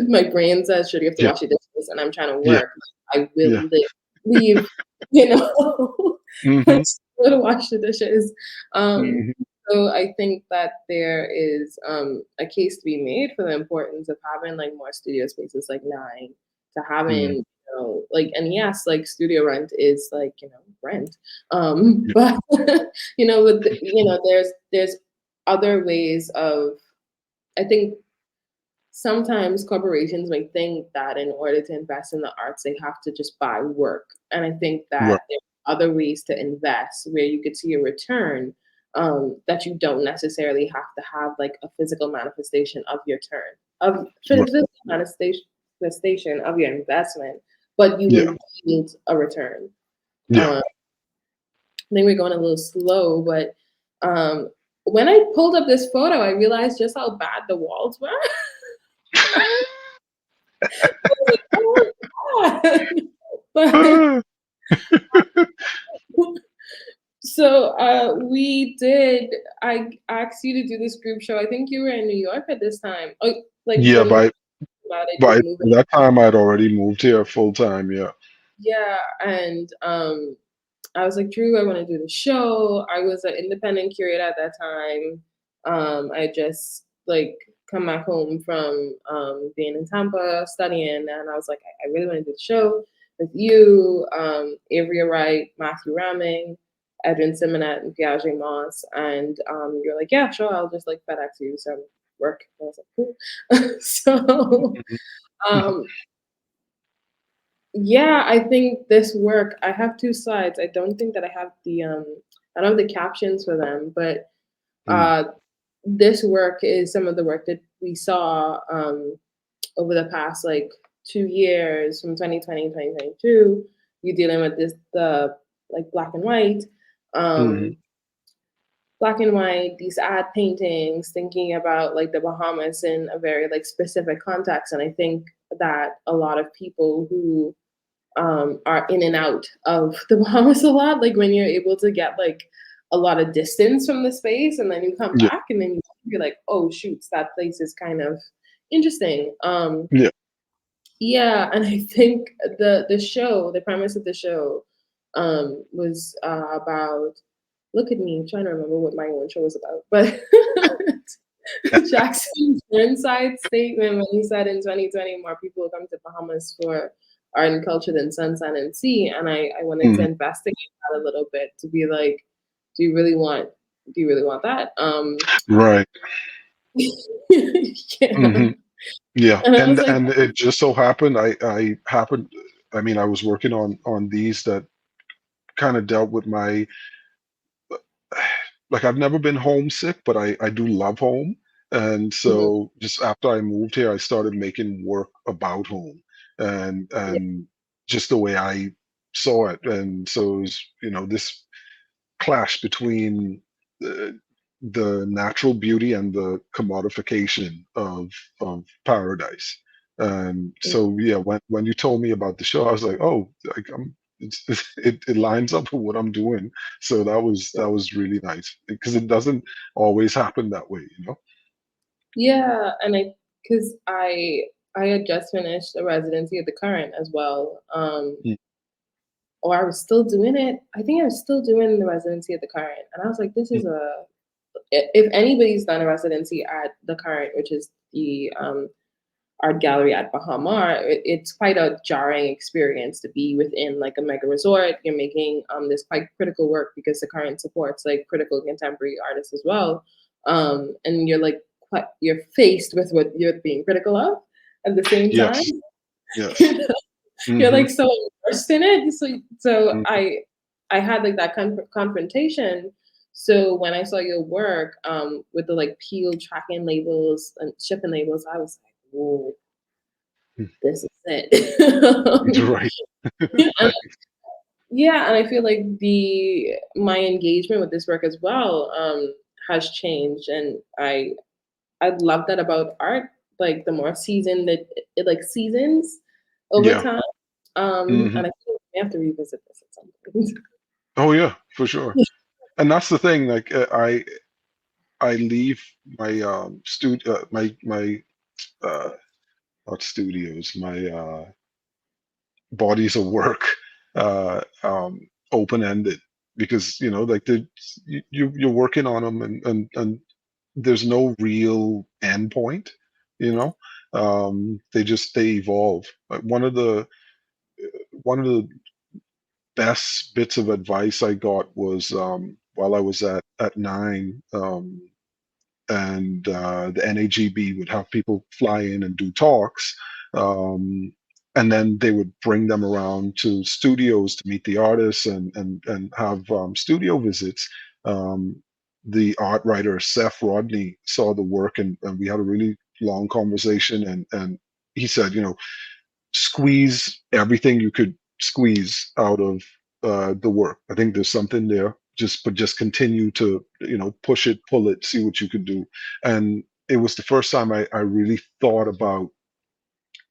my brain says, should you have to yeah, wash the dishes and I'm trying to yeah, work, I will yeah. leave, you know, Hmm. like to wash the dishes. Um, Hmm. so I think that there is a case to be made for the importance of having like more studio spaces like nine, to having, Hmm. like, and yes, like studio rent is like, rent. Yeah, But there's other ways of, I think sometimes corporations may think that in order to invest in the arts, they have to just buy work. And I think right, that there are other ways to invest where you could see a return, that you don't necessarily have to have like a physical manifestation of your turn, of right. physical manifestation of your investment, but you Yeah, will yield a return. yeah. Um, I think we're going a little slow, but um, when I pulled up this photo, I realized just how bad the walls were. I was like, "Oh my God." Ah, But so we did. I asked you to do this group show. I think you were in New York at this time. Oh, like yeah, when we by talked about it, you by were moving. that time I'd already moved here full time. Yeah. Yeah, and I was like, Drew, I want to do the show. I was an independent curator at that time. I just like come back home from being in Tampa studying, and I was like, I really want to do the show with you, Avery Wright, Matthew Ramming, Edwin Simonet, and Piaget Moss. And you're like, yeah, sure, I'll just like FedEx you some work. I was like, cool. So Mhm. um, Yeah, I think this work, I have 2 slides. I don't think that I don't have the captions for them, but, Mm, uh, this work is some of the work that we saw, over the past, like, 2 years from 2020 2022. You're dealing with like, mhm, um, black and white, these ad paintings, thinking about, like, the Bahamas in a very, like, specific context, and I think that a lot of people who are in and out of the Bahamas a lot. Like when you're able to get like a lot of distance from the space and then you come yeah, back and then you're like, oh shoots, that place is kind of interesting. yeah, Yeah, and I think the premise of the show was about look at me, I'm trying to remember what my own show was about, but Jackson Burnside's statement when he said in 2020 more people will come to Bahamas for art and culture than sun, sun, and sea. And I wanted to mhm, investigate that a little bit to be like, do you really want do you really want that? right, Yeah. mhm, yeah, And I was like, and it just so happened I happened. I mean, I was working on these that kind of dealt with my like I've never been homesick, but I do love home. And mhm, so just after I moved here, I started making work about home yeah, and just the way I saw it. And so it was, this clash between the natural beauty and the commodification of paradise. And so yeah, when you told me about the show, I was like, oh, like it lines up with what I'm doing. So that was really nice because it doesn't always happen that way. yeah, and I had just finished a residency at the current as well. Mm, Or I was still doing it. I think I was still doing the residency at the current, and I was like, "This mm, is if anybody's done a residency at the current, which is the art gallery at Bahama, it's quite a jarring experience to be within like a mega resort. You're making this quite critical work because the current supports like critical contemporary artists as well, and you're like you're faced with what you're being critical of at the same time. yes, yes. You're Hmm. like so immersed in it. So I had like that confrontation. So when I saw your work with the like peel tracking labels and shipping labels, I was like, whoa, this is it. Right. And, yeah, and I feel like the my engagement with this work as well has changed, and I love that about art. Like the more seasoned it like seasons over Yeah. time. Hmm. And I feel like we have to revisit this at some point. Oh yeah, for sure. And that's the thing. Like I leave my my uh not studios, my bodies of work open ended because like you're working on them and there's no real end point, you know. They evolve. Like one of the best bits of advice I got was while I was at nine. And the NAGB would have people fly in and do talks. Um, and then they would bring them around to studios to meet the artists and have studio visits. Um, the art writer Seth Rodney saw the work and we had a really long conversation and he said, squeeze everything you could squeeze out of the work. I think there's something there. Just continue to push it, pull it, see what you could do. And it was the first time I really thought about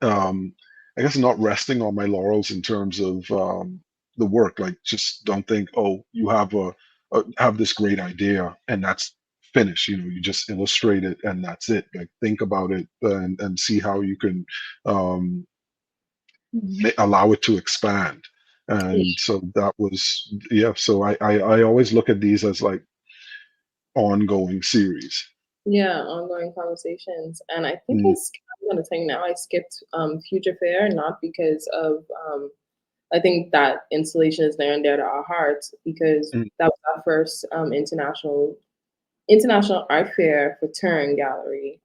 um, I guess not resting on my laurels in terms of the work. Like just don't think, oh, you have this great idea and that's finished. You just illustrate it and that's it. Like think about it and see how you can um, allow it to expand. And so that was, yeah. So I always look at these as like ongoing series. Yeah, ongoing conversations. And I think Mm, I'm gonna tell you now, I skipped Future Fair, not because of I think that installation is near and dear to our hearts because mm, that was our first international art fair for TERN Gallery.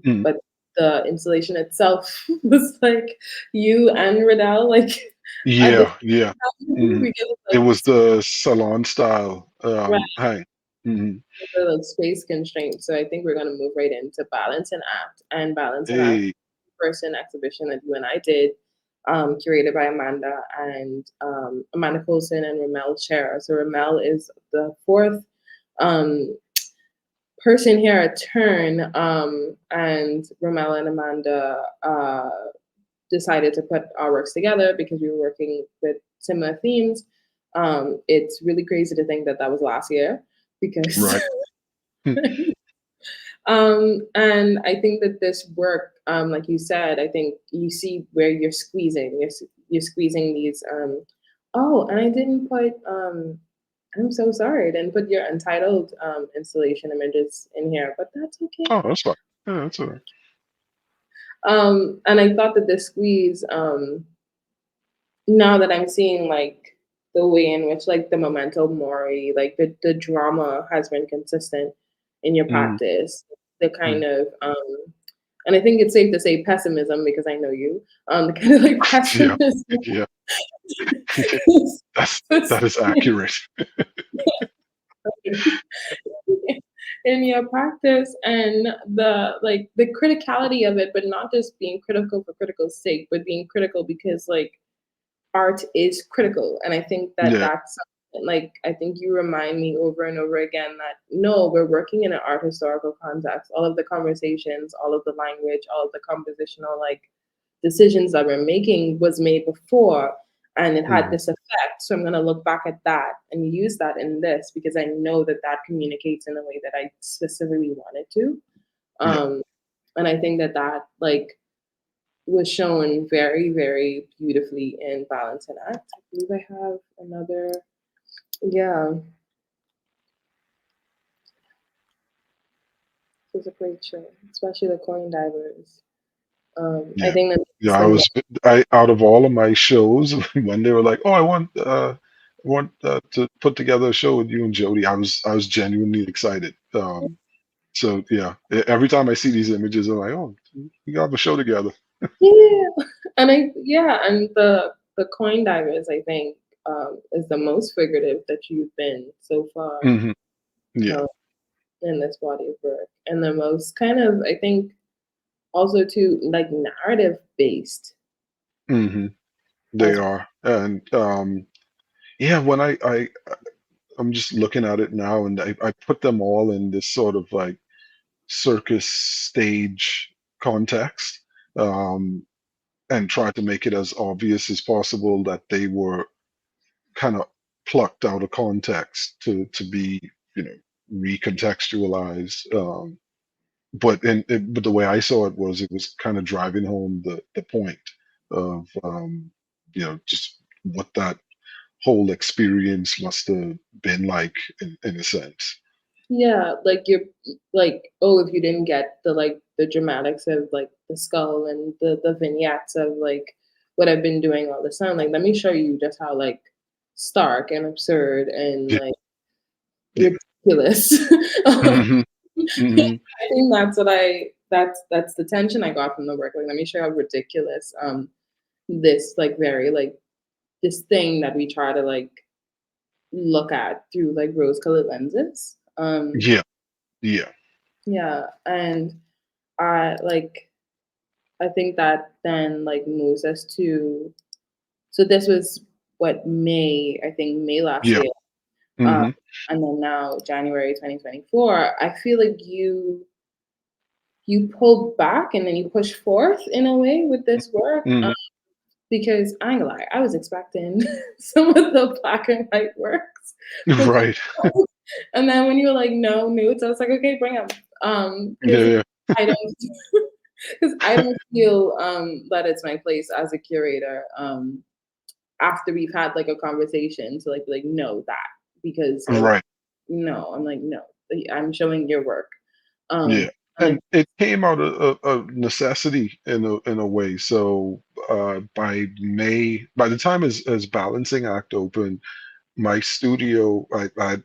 mm. But the installation itself was like you and Riddell like at the Yeah, yeah. same time Mhm. because it's It like was the salon style, right hang. Mhm. the like, space constraints. So I think we're gonna move right into balance and act. And balance and act Hey, person exhibition that you and I did, curated by Amanda and Amanda Colson and Ramel Chair. So Ramel is the fourth um, person here at Turn, and Ramel and Amanda decided to put our works together because we were working with similar themes. It's really crazy to think that that was last year because right. Hmm. And I think that this work, like you said, I think you see where you're squeezing. You're squeezing these. Oh, and I didn't put. I'm so sorry. I didn't put your untitled installation images in here, but that's okay. Oh, that's fine. Yeah, that's all right. And I thought that the squeeze. Now that I'm seeing like the way in which like the memento mori, like the drama has been consistent in your Mhm, practice, the kind mhm. of and I think it's safe to say pessimism because I know you, the kind of like Yeah, pessimism yeah. That's that is accurate. in your practice and the like the criticality of it, but not just being critical for critical sake, but being critical because like art is critical. And I think that Yeah, that's something, like, I think you remind me over and over again that no, we're working in an art historical context. All of the conversations, all of the language, all of the compositional like decisions that we're making was made before and it had mhm, this effect. So I'm going to look back at that and use that in this because I know that that communicates in a way that I specifically wanted to. yeah. Um, and I think that that like was shown very, very beautifully in Balance and Act. I believe I have another. Yeah, it was a great show, especially the coin divers. I Yeah. think that Yeah, it's like I out of all of my shows, when they were like, "Oh, I want to put together a show with you and Jody," I was genuinely excited. So yeah, every time I see these images, I'm like, "Oh, we got a show together." yeah, and I yeah, and the coin divers I think is the most figurative that you've been so far Hmm. Yeah. um, in this body of work, and the most kind of I think also too like narrative based Hmm. They as are, and yeah, when I'm just looking at it now, and I put them all in this sort of like circus stage context. Um, and tried to make it as obvious as possible that they were kind of plucked out of context to be, you know, recontextualized. But the way I saw it was kind of driving home the point of, just what that whole experience must have been like in a sense. yeah, like you're like, oh, if you didn't get the like the dramatics of like the skull and the vignettes of like what I've been doing all this time, like let me show you just how like stark and absurd and Yeah, like yeah. ridiculous. Hmm. Hmm. I think that's what that's the tension I got from the work. Like let me show you how ridiculous this like very like this thing that we try to like look at through like rose colored lenses. Yeah, yeah, Yeah, and I like I think that then like moves us to so this was what May, I think May last yeah. year. Um, Hmm. and then now January 2024, I feel like you pulled back and then you pushed forth in a way with this work. Hmm. Because I ain't gonna lie, I was expecting some of the black and white works. Right. And then when you were like, no nudes, I was like, okay, bring them. Because Yeah, I don't because I don't feel that it's my place as a curator after we've had like a conversation to like be like no that because yeah. like Right. no I'm like no I'm showing your work um Yeah, and and like it came out of necessity in a way. So by the time as Balancing Act opened, my studio, I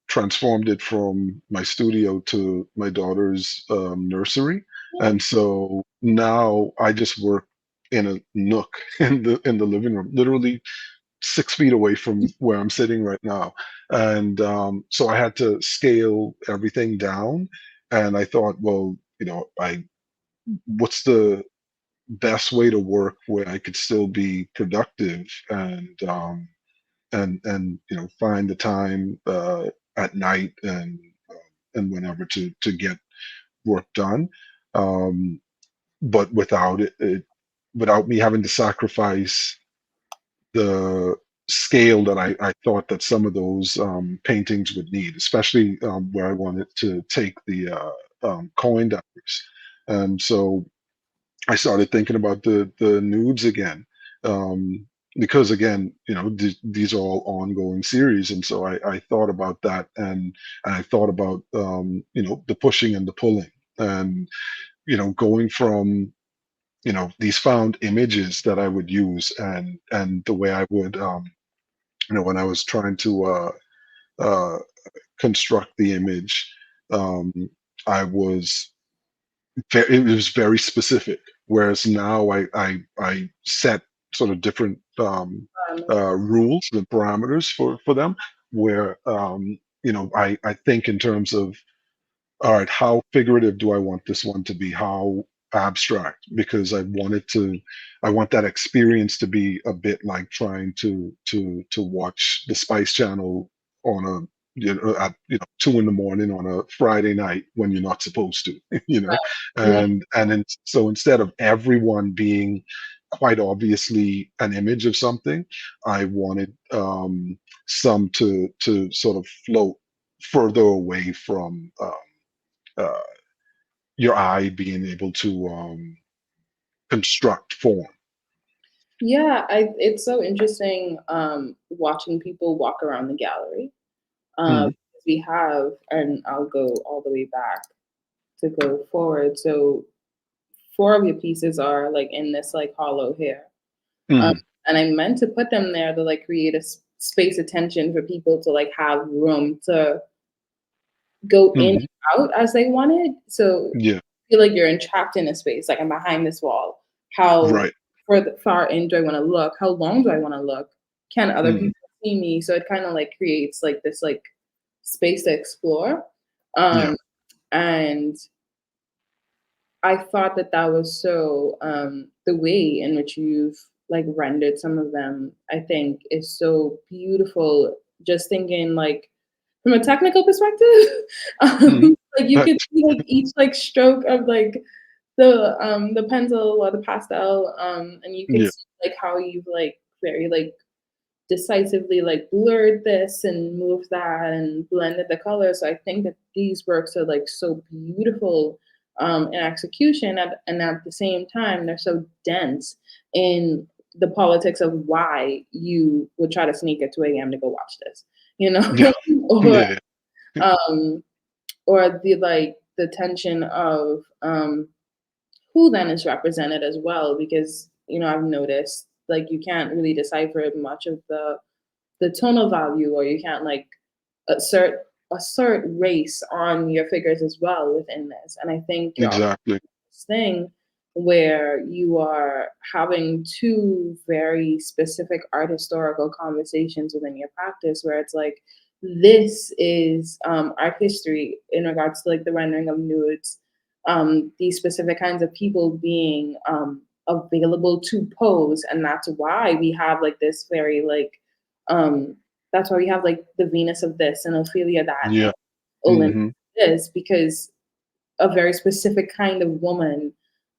transformed it from my studio to my daughter's nursery, and so now I just work in a nook in the living room, literally 6 feet away from where I'm sitting right now. And so I had to scale everything down. And I thought, well, what's the best way to work where I could still be productive and find the time at night and whenever to get work done, um, but without me having to sacrifice the scale that I thought that some of those paintings would need, especially where I wanted to take the coin divers. And so I started thinking about the nudes again, because again, these are all ongoing series, and so I thought about that, and I thought about the pushing and the pulling, and going from these found images that I would use, and the way I would when I was trying to uh, construct the image, um, I was it was very specific. Whereas now I set sort of different rules and parameters for them, where I think in terms of, all right, how figurative do I want this one to be? How abstract? Because I want that experience to be a bit like trying to watch the Spice Channel on a at 2 in the morning on a Friday night when you're not supposed to, Yeah. so instead of everyone being quite obviously an image of something, I wanted some to sort of float further away from uh, your eye being able to construct form. Yeah, it's so interesting watching people walk around the gallery. Mhm, We have, and I'll go all the way back to go forward. So four of your pieces are like in this like hollow here. Um, mhm, and I meant to put them there to like create a space of tension for people to like have room to go in mhm. and out as they wanted. So Yeah, feel like you're entrapped in a space, like I'm behind this wall. How right. far in do I want to look? How long do I want to look? Can other Mhm, people see me? So it kind of like creates like this like space to explore. Um, yeah, and I thought that that was so the way in which you've like rendered some of them, I think, is so beautiful. Just thinking like from a technical perspective, mhm, like you right. could see like each like stroke of like the pencil or the pastel, and you could Yeah, see like how you've like very like decisively like blurred this and moved that and blended the colors. So I think that these works are like so beautiful in execution, and at the same time they're so dense in the politics of why you would try to sneak at 2 a.m. to go watch this, you yeah, know, or yeah, um, or the like the tension of who then is represented as well, because I've noticed like you can't really decipher much of the tonal value, or you can't like assert race on your figures as well within this. And I think you're also exactly. this thing where you are having two very specific art historical conversations within your practice, where it's like this is art history in regards to like the rendering of nudes, these specific kinds of people being available to pose, and that's why we have like this very like um that's why we have like the Venus of this and Ophelia that and Yeah, Olympus mhm, this, because a very specific kind of woman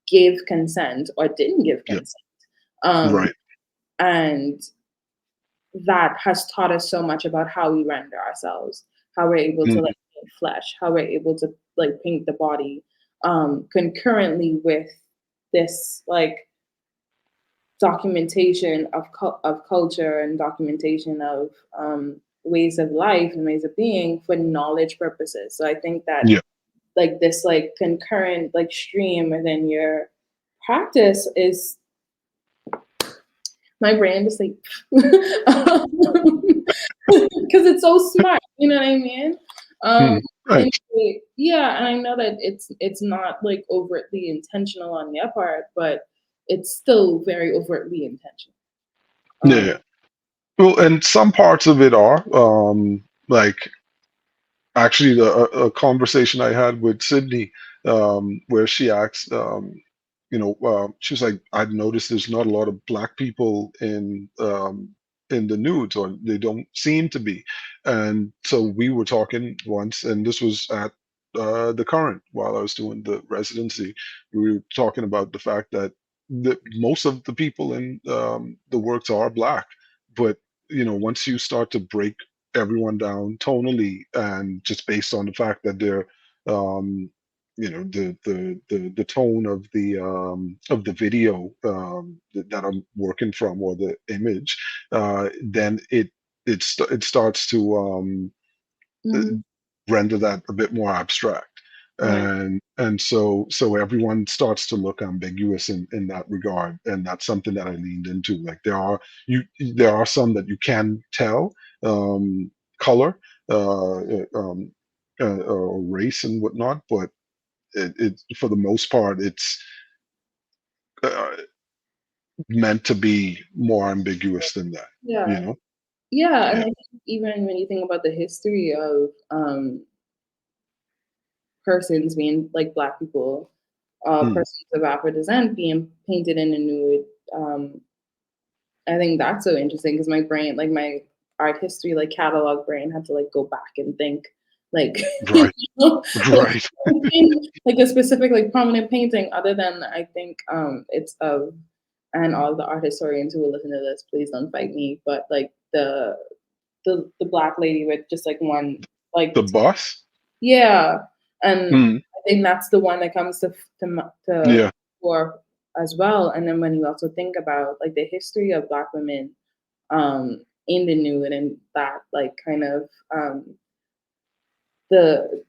gave consent or didn't give yeah, consent. Um, right. and that has taught us so much about how we render ourselves, how we're able to Mhm, like paint flesh, how we're able to like paint the body, concurrently with this like documentation of culture and documentation of ways of life and ways of being for knowledge purposes. So I think that yeah, like this like concurrent like stream within your practice is my brain just like because it's so smart, you know what I mean? Um, mhm, right. and yeah, and I know that it's not like overtly intentional on your part, but it's still very overtly intentional. Um, Yeah. Well, and some parts of it are like actually a conversation I had with Sydney, where she asked, she was like, I've noticed there's not a lot of black people in the nudes, or they don't seem to be. And so we were talking once, and this was at the current while I was doing the residency. We were talking about the fact that most of the people in the works are black, but once you start to break everyone down tonally and just based on the fact that they're um the tone of the video that I'm working from, or the image, then it starts to uh, mhm, render that a bit more abstract, right. and so everyone starts to look ambiguous in that regard, and that's something that I leaned into. Like there are some that you can tell color, or race and whatnot, but it for the most part it's uh, meant to be more ambiguous than that, you Yeah. know. Yeah, and Yeah. I think even when you think about the history of, persons being like Black people, Mm, persons of Afro descent being painted in a nude, um, I think that's so interesting because my brain, like my art history, like catalog brain, had to like go back and think, like, you right. know, like, Right. like a specific like prominent painting, other than I think it's of, and all the art historians who will listen to this, please don't fight me, but like the black lady with just like one like The bus. yeah, and Mm, I think that's the one that comes to yeah. fore as well. And then when you also think about like the history of Black women in the nude, and that like kind of the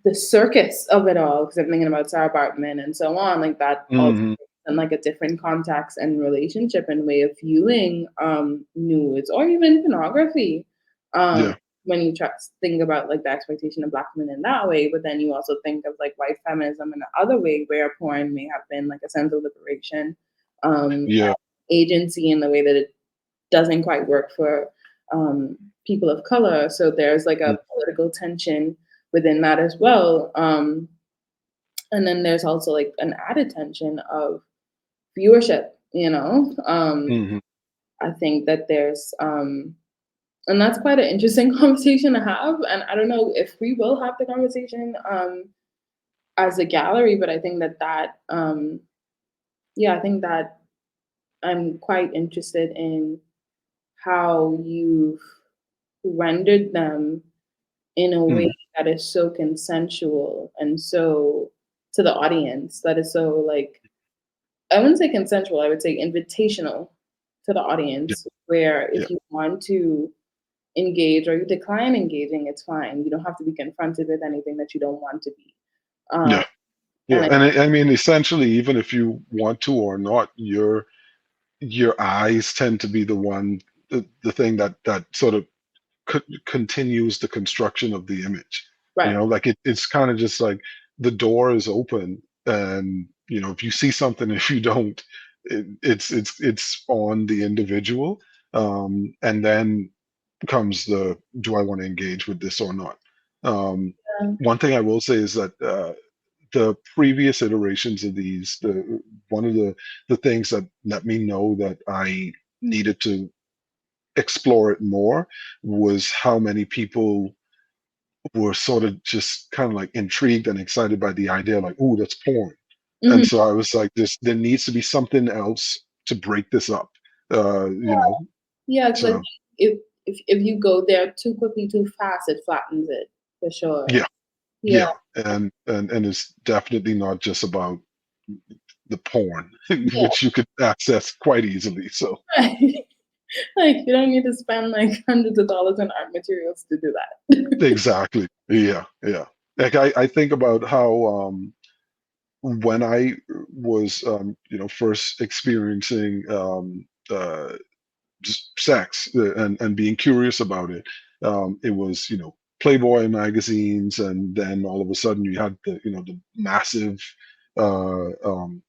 the circus of it all, because I'm thinking about Sarah Bartman and so on, like that also Hmm. in like a different context and relationship and way of viewing nudes or even pornography. Um, Yeah. when you try to think about like the expectation of Black women in that way, but then you also think of like white feminism in the other way, where porn may have been like a sense of liberation, Yeah. agency in the way that it doesn't quite work for people of color. So there's like Mm, a political tension within that as well. And then there's also like an added tension of viewership, you know? mhm. I think that there's, and that's quite an interesting conversation to have. And I don't know if we will have the conversation as a gallery, but I think yeah, I think that I'm quite interested in how you've rendered them in a way Mhm. that is so consensual and so to the audience, that is so like, I wouldn't say consensual, I would say invitational to the Yeah. audience, where Yeah. if you want to engage or you decline engaging, it's fine. You don't have to be confronted with anything that you don't want to be. Um, Yeah. and Yeah. And I mean, essentially, even if you want to or not, your eyes tend to be the thing that sort of continues the construction of the image. right. Like it's kind of just like the door is open, and if you see something, if you don't, it's on the individual, and then comes the, do I want to engage with this or not? Um, Yeah. One thing I will say is that the previous iterations of these, one of the things that let me know that I needed to explore it more was how many people were sort of just kind of like intrigued and excited by the idea, like, "Ooh, that's porn." And Mhm. so I was like, there needs to be something else to break this up, Yeah, because I think so if you go there too quickly, too fast, it flattens it for sure. yeah. Yeah, Yeah, and it's definitely not just about the porn, yeah, which you could access quite easily. So right. Like you don't need to spend like hundreds of dollars on art materials to do that. exactly, yeah, yeah. Like I think about how when I was first experiencing just sex, and being curious about it. It was Playboy magazines, and then all of a sudden you had the massive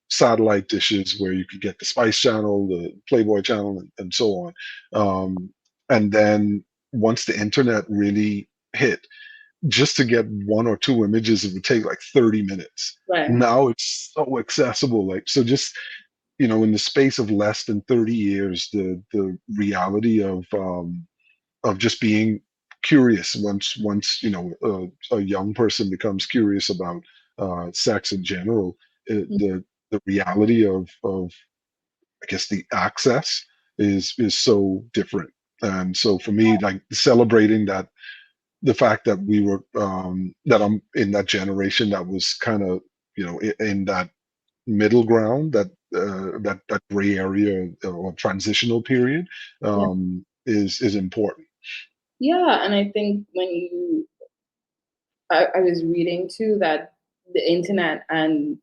satellite dishes where you could get the Spice Channel, the Playboy Channel, and so on. And then once the internet really hit, just to get one or two images, it would take like 30 minutes. Right. Now it's so accessible. Like, so just, in the space of less than 30 years, the reality of just being curious once a young person becomes curious about sex in general, the reality of I guess the access is so different. And so for me, like celebrating that, the fact that we were that I'm in that generation that was kind of in that middle ground, that gray area or transitional period, Yeah. is important. Yeah, and I think I was reading too that the internet and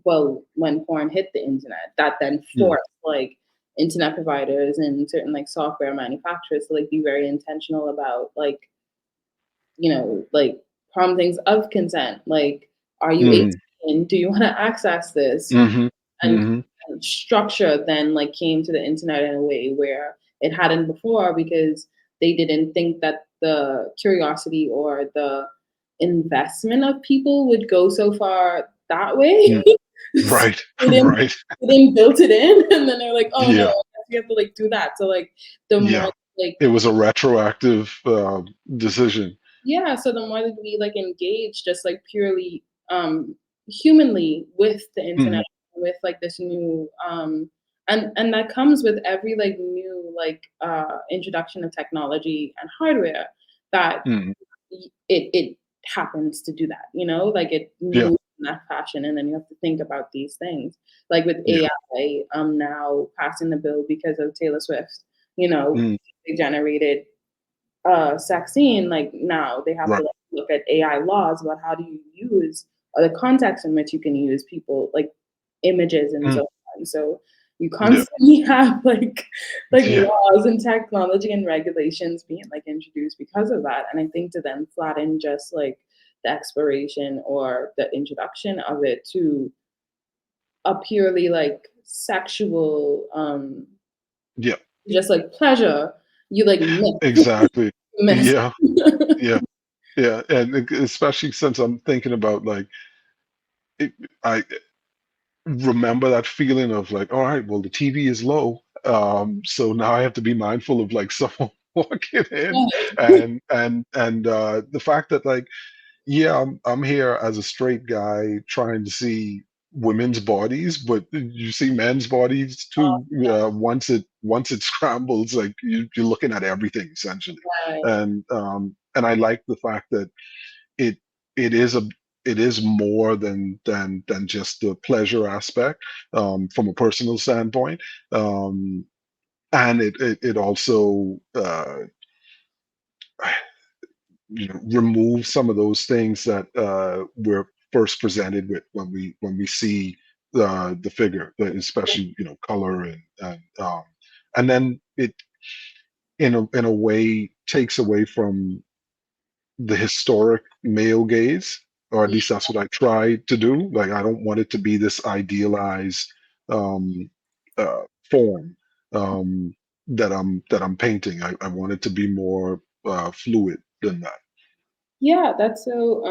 well, when porn hit the internet, that then Mm, forced like internet providers and certain like software manufacturers to like be very intentional about like, like promptings of consent. Like, are you mhm, 18? Do you want to access this? mhm, And mhm, structure then like came to the internet in a way where it hadn't before because they didn't think that the curiosity or the investment of people would go so far that way. mm. So Right, they didn't right. they didn't build it in and then they're like, oh no, Yeah, you have to like do that. So like the more yeah. like It was a retroactive decision. yeah, so the more that we like engage just like purely humanly with the internet, Mhm, with like this new and that comes with every like new like introduction of technology and hardware that mhm. it happens to do that, like it Yeah, moves in that fashion and then you have to think about these things. Like with yeah. AI now passing the bill because of Taylor Swift, Mm, they generated sex scene, like now they have to right. like look at AI laws about how do you use or the context in which you can use people like images and Mm, so on. So you yeah, constantly have like yeah. laws and technology and regulations being like introduced because of that. And I think to then flatten just like the exploration or the introduction of it to a purely like sexual Yeah, just like pleasure, you like exactly. miss. Yeah, yeah, yeah. And especially since I'm thinking about like, it, I remember that feeling of like, all right, well, the TV is low. So now I have to be mindful of like someone walking in, and the fact that like, yeah, I'm here as a straight guy trying to see women's bodies, but you see men's bodies too. Once it scrambles, like you're looking at everything essentially, Right. and I like the fact that it it is a it is more than just the pleasure aspect, from a personal standpoint, um, and it also remove some of those things that we're first presented with when we see the figure, especially color and then it in a way takes away from the historic male gaze, or at Yeah. least that's what I try to do. Like I don't want it to be this idealized um, form that I'm painting. I want it to be more fluid than that. Yeah, that's so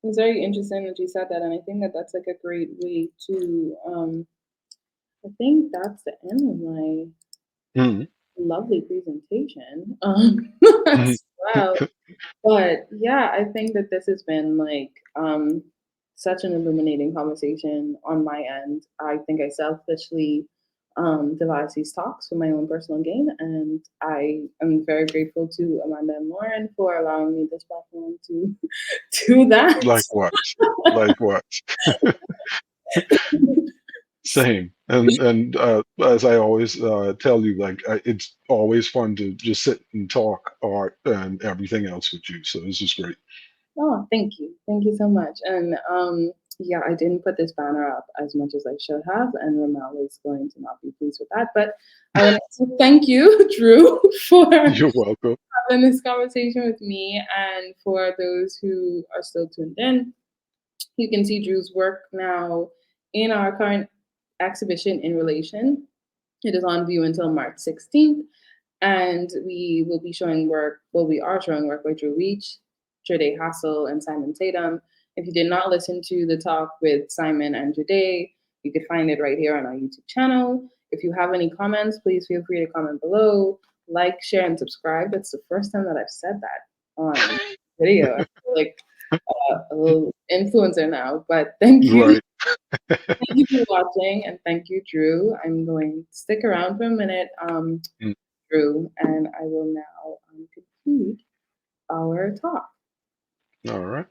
it's very interesting that you said that, and I think that that's like a great way to I think that's the end of my Mhm. lovely presentation. Mhm. As well. But yeah, I think that this has been like such an illuminating conversation on my end. I think I selfishly devised these talks for my own personal gain, and I am very grateful to Amanda and Lauren for allowing me this platform to do that. Likewise, likewise. Same. And as I always tell you, like it's always fun to just sit and talk art and everything else with you. So this is great. Oh, thank you. Thank you so much. And yeah, I didn't put this banner up as much as I should have, and Ramel is going to not be pleased with that. But I want to thank you, Drew, for You're welcome. having this conversation with me and for those who are still tuned in. You can see Drew's work now in our current exhibition in relation. It is on view until March 16th, and we will be showing work, well, we are showing work by Drew Weech, Jodi Hassel, and Simon Tatum. If you did not listen to the talk with Simon and Jodi, you could find it right here on our YouTube channel. If you have any comments, please feel free to comment below, like, share, and subscribe. That's the first time that I've said that on video. I feel like a little influencer now, but thank you. Right. Thank you for watching, and thank you, Drew. I'm going to stick around for a minute, Mm. Drew, and I will now conclude our talk. All right.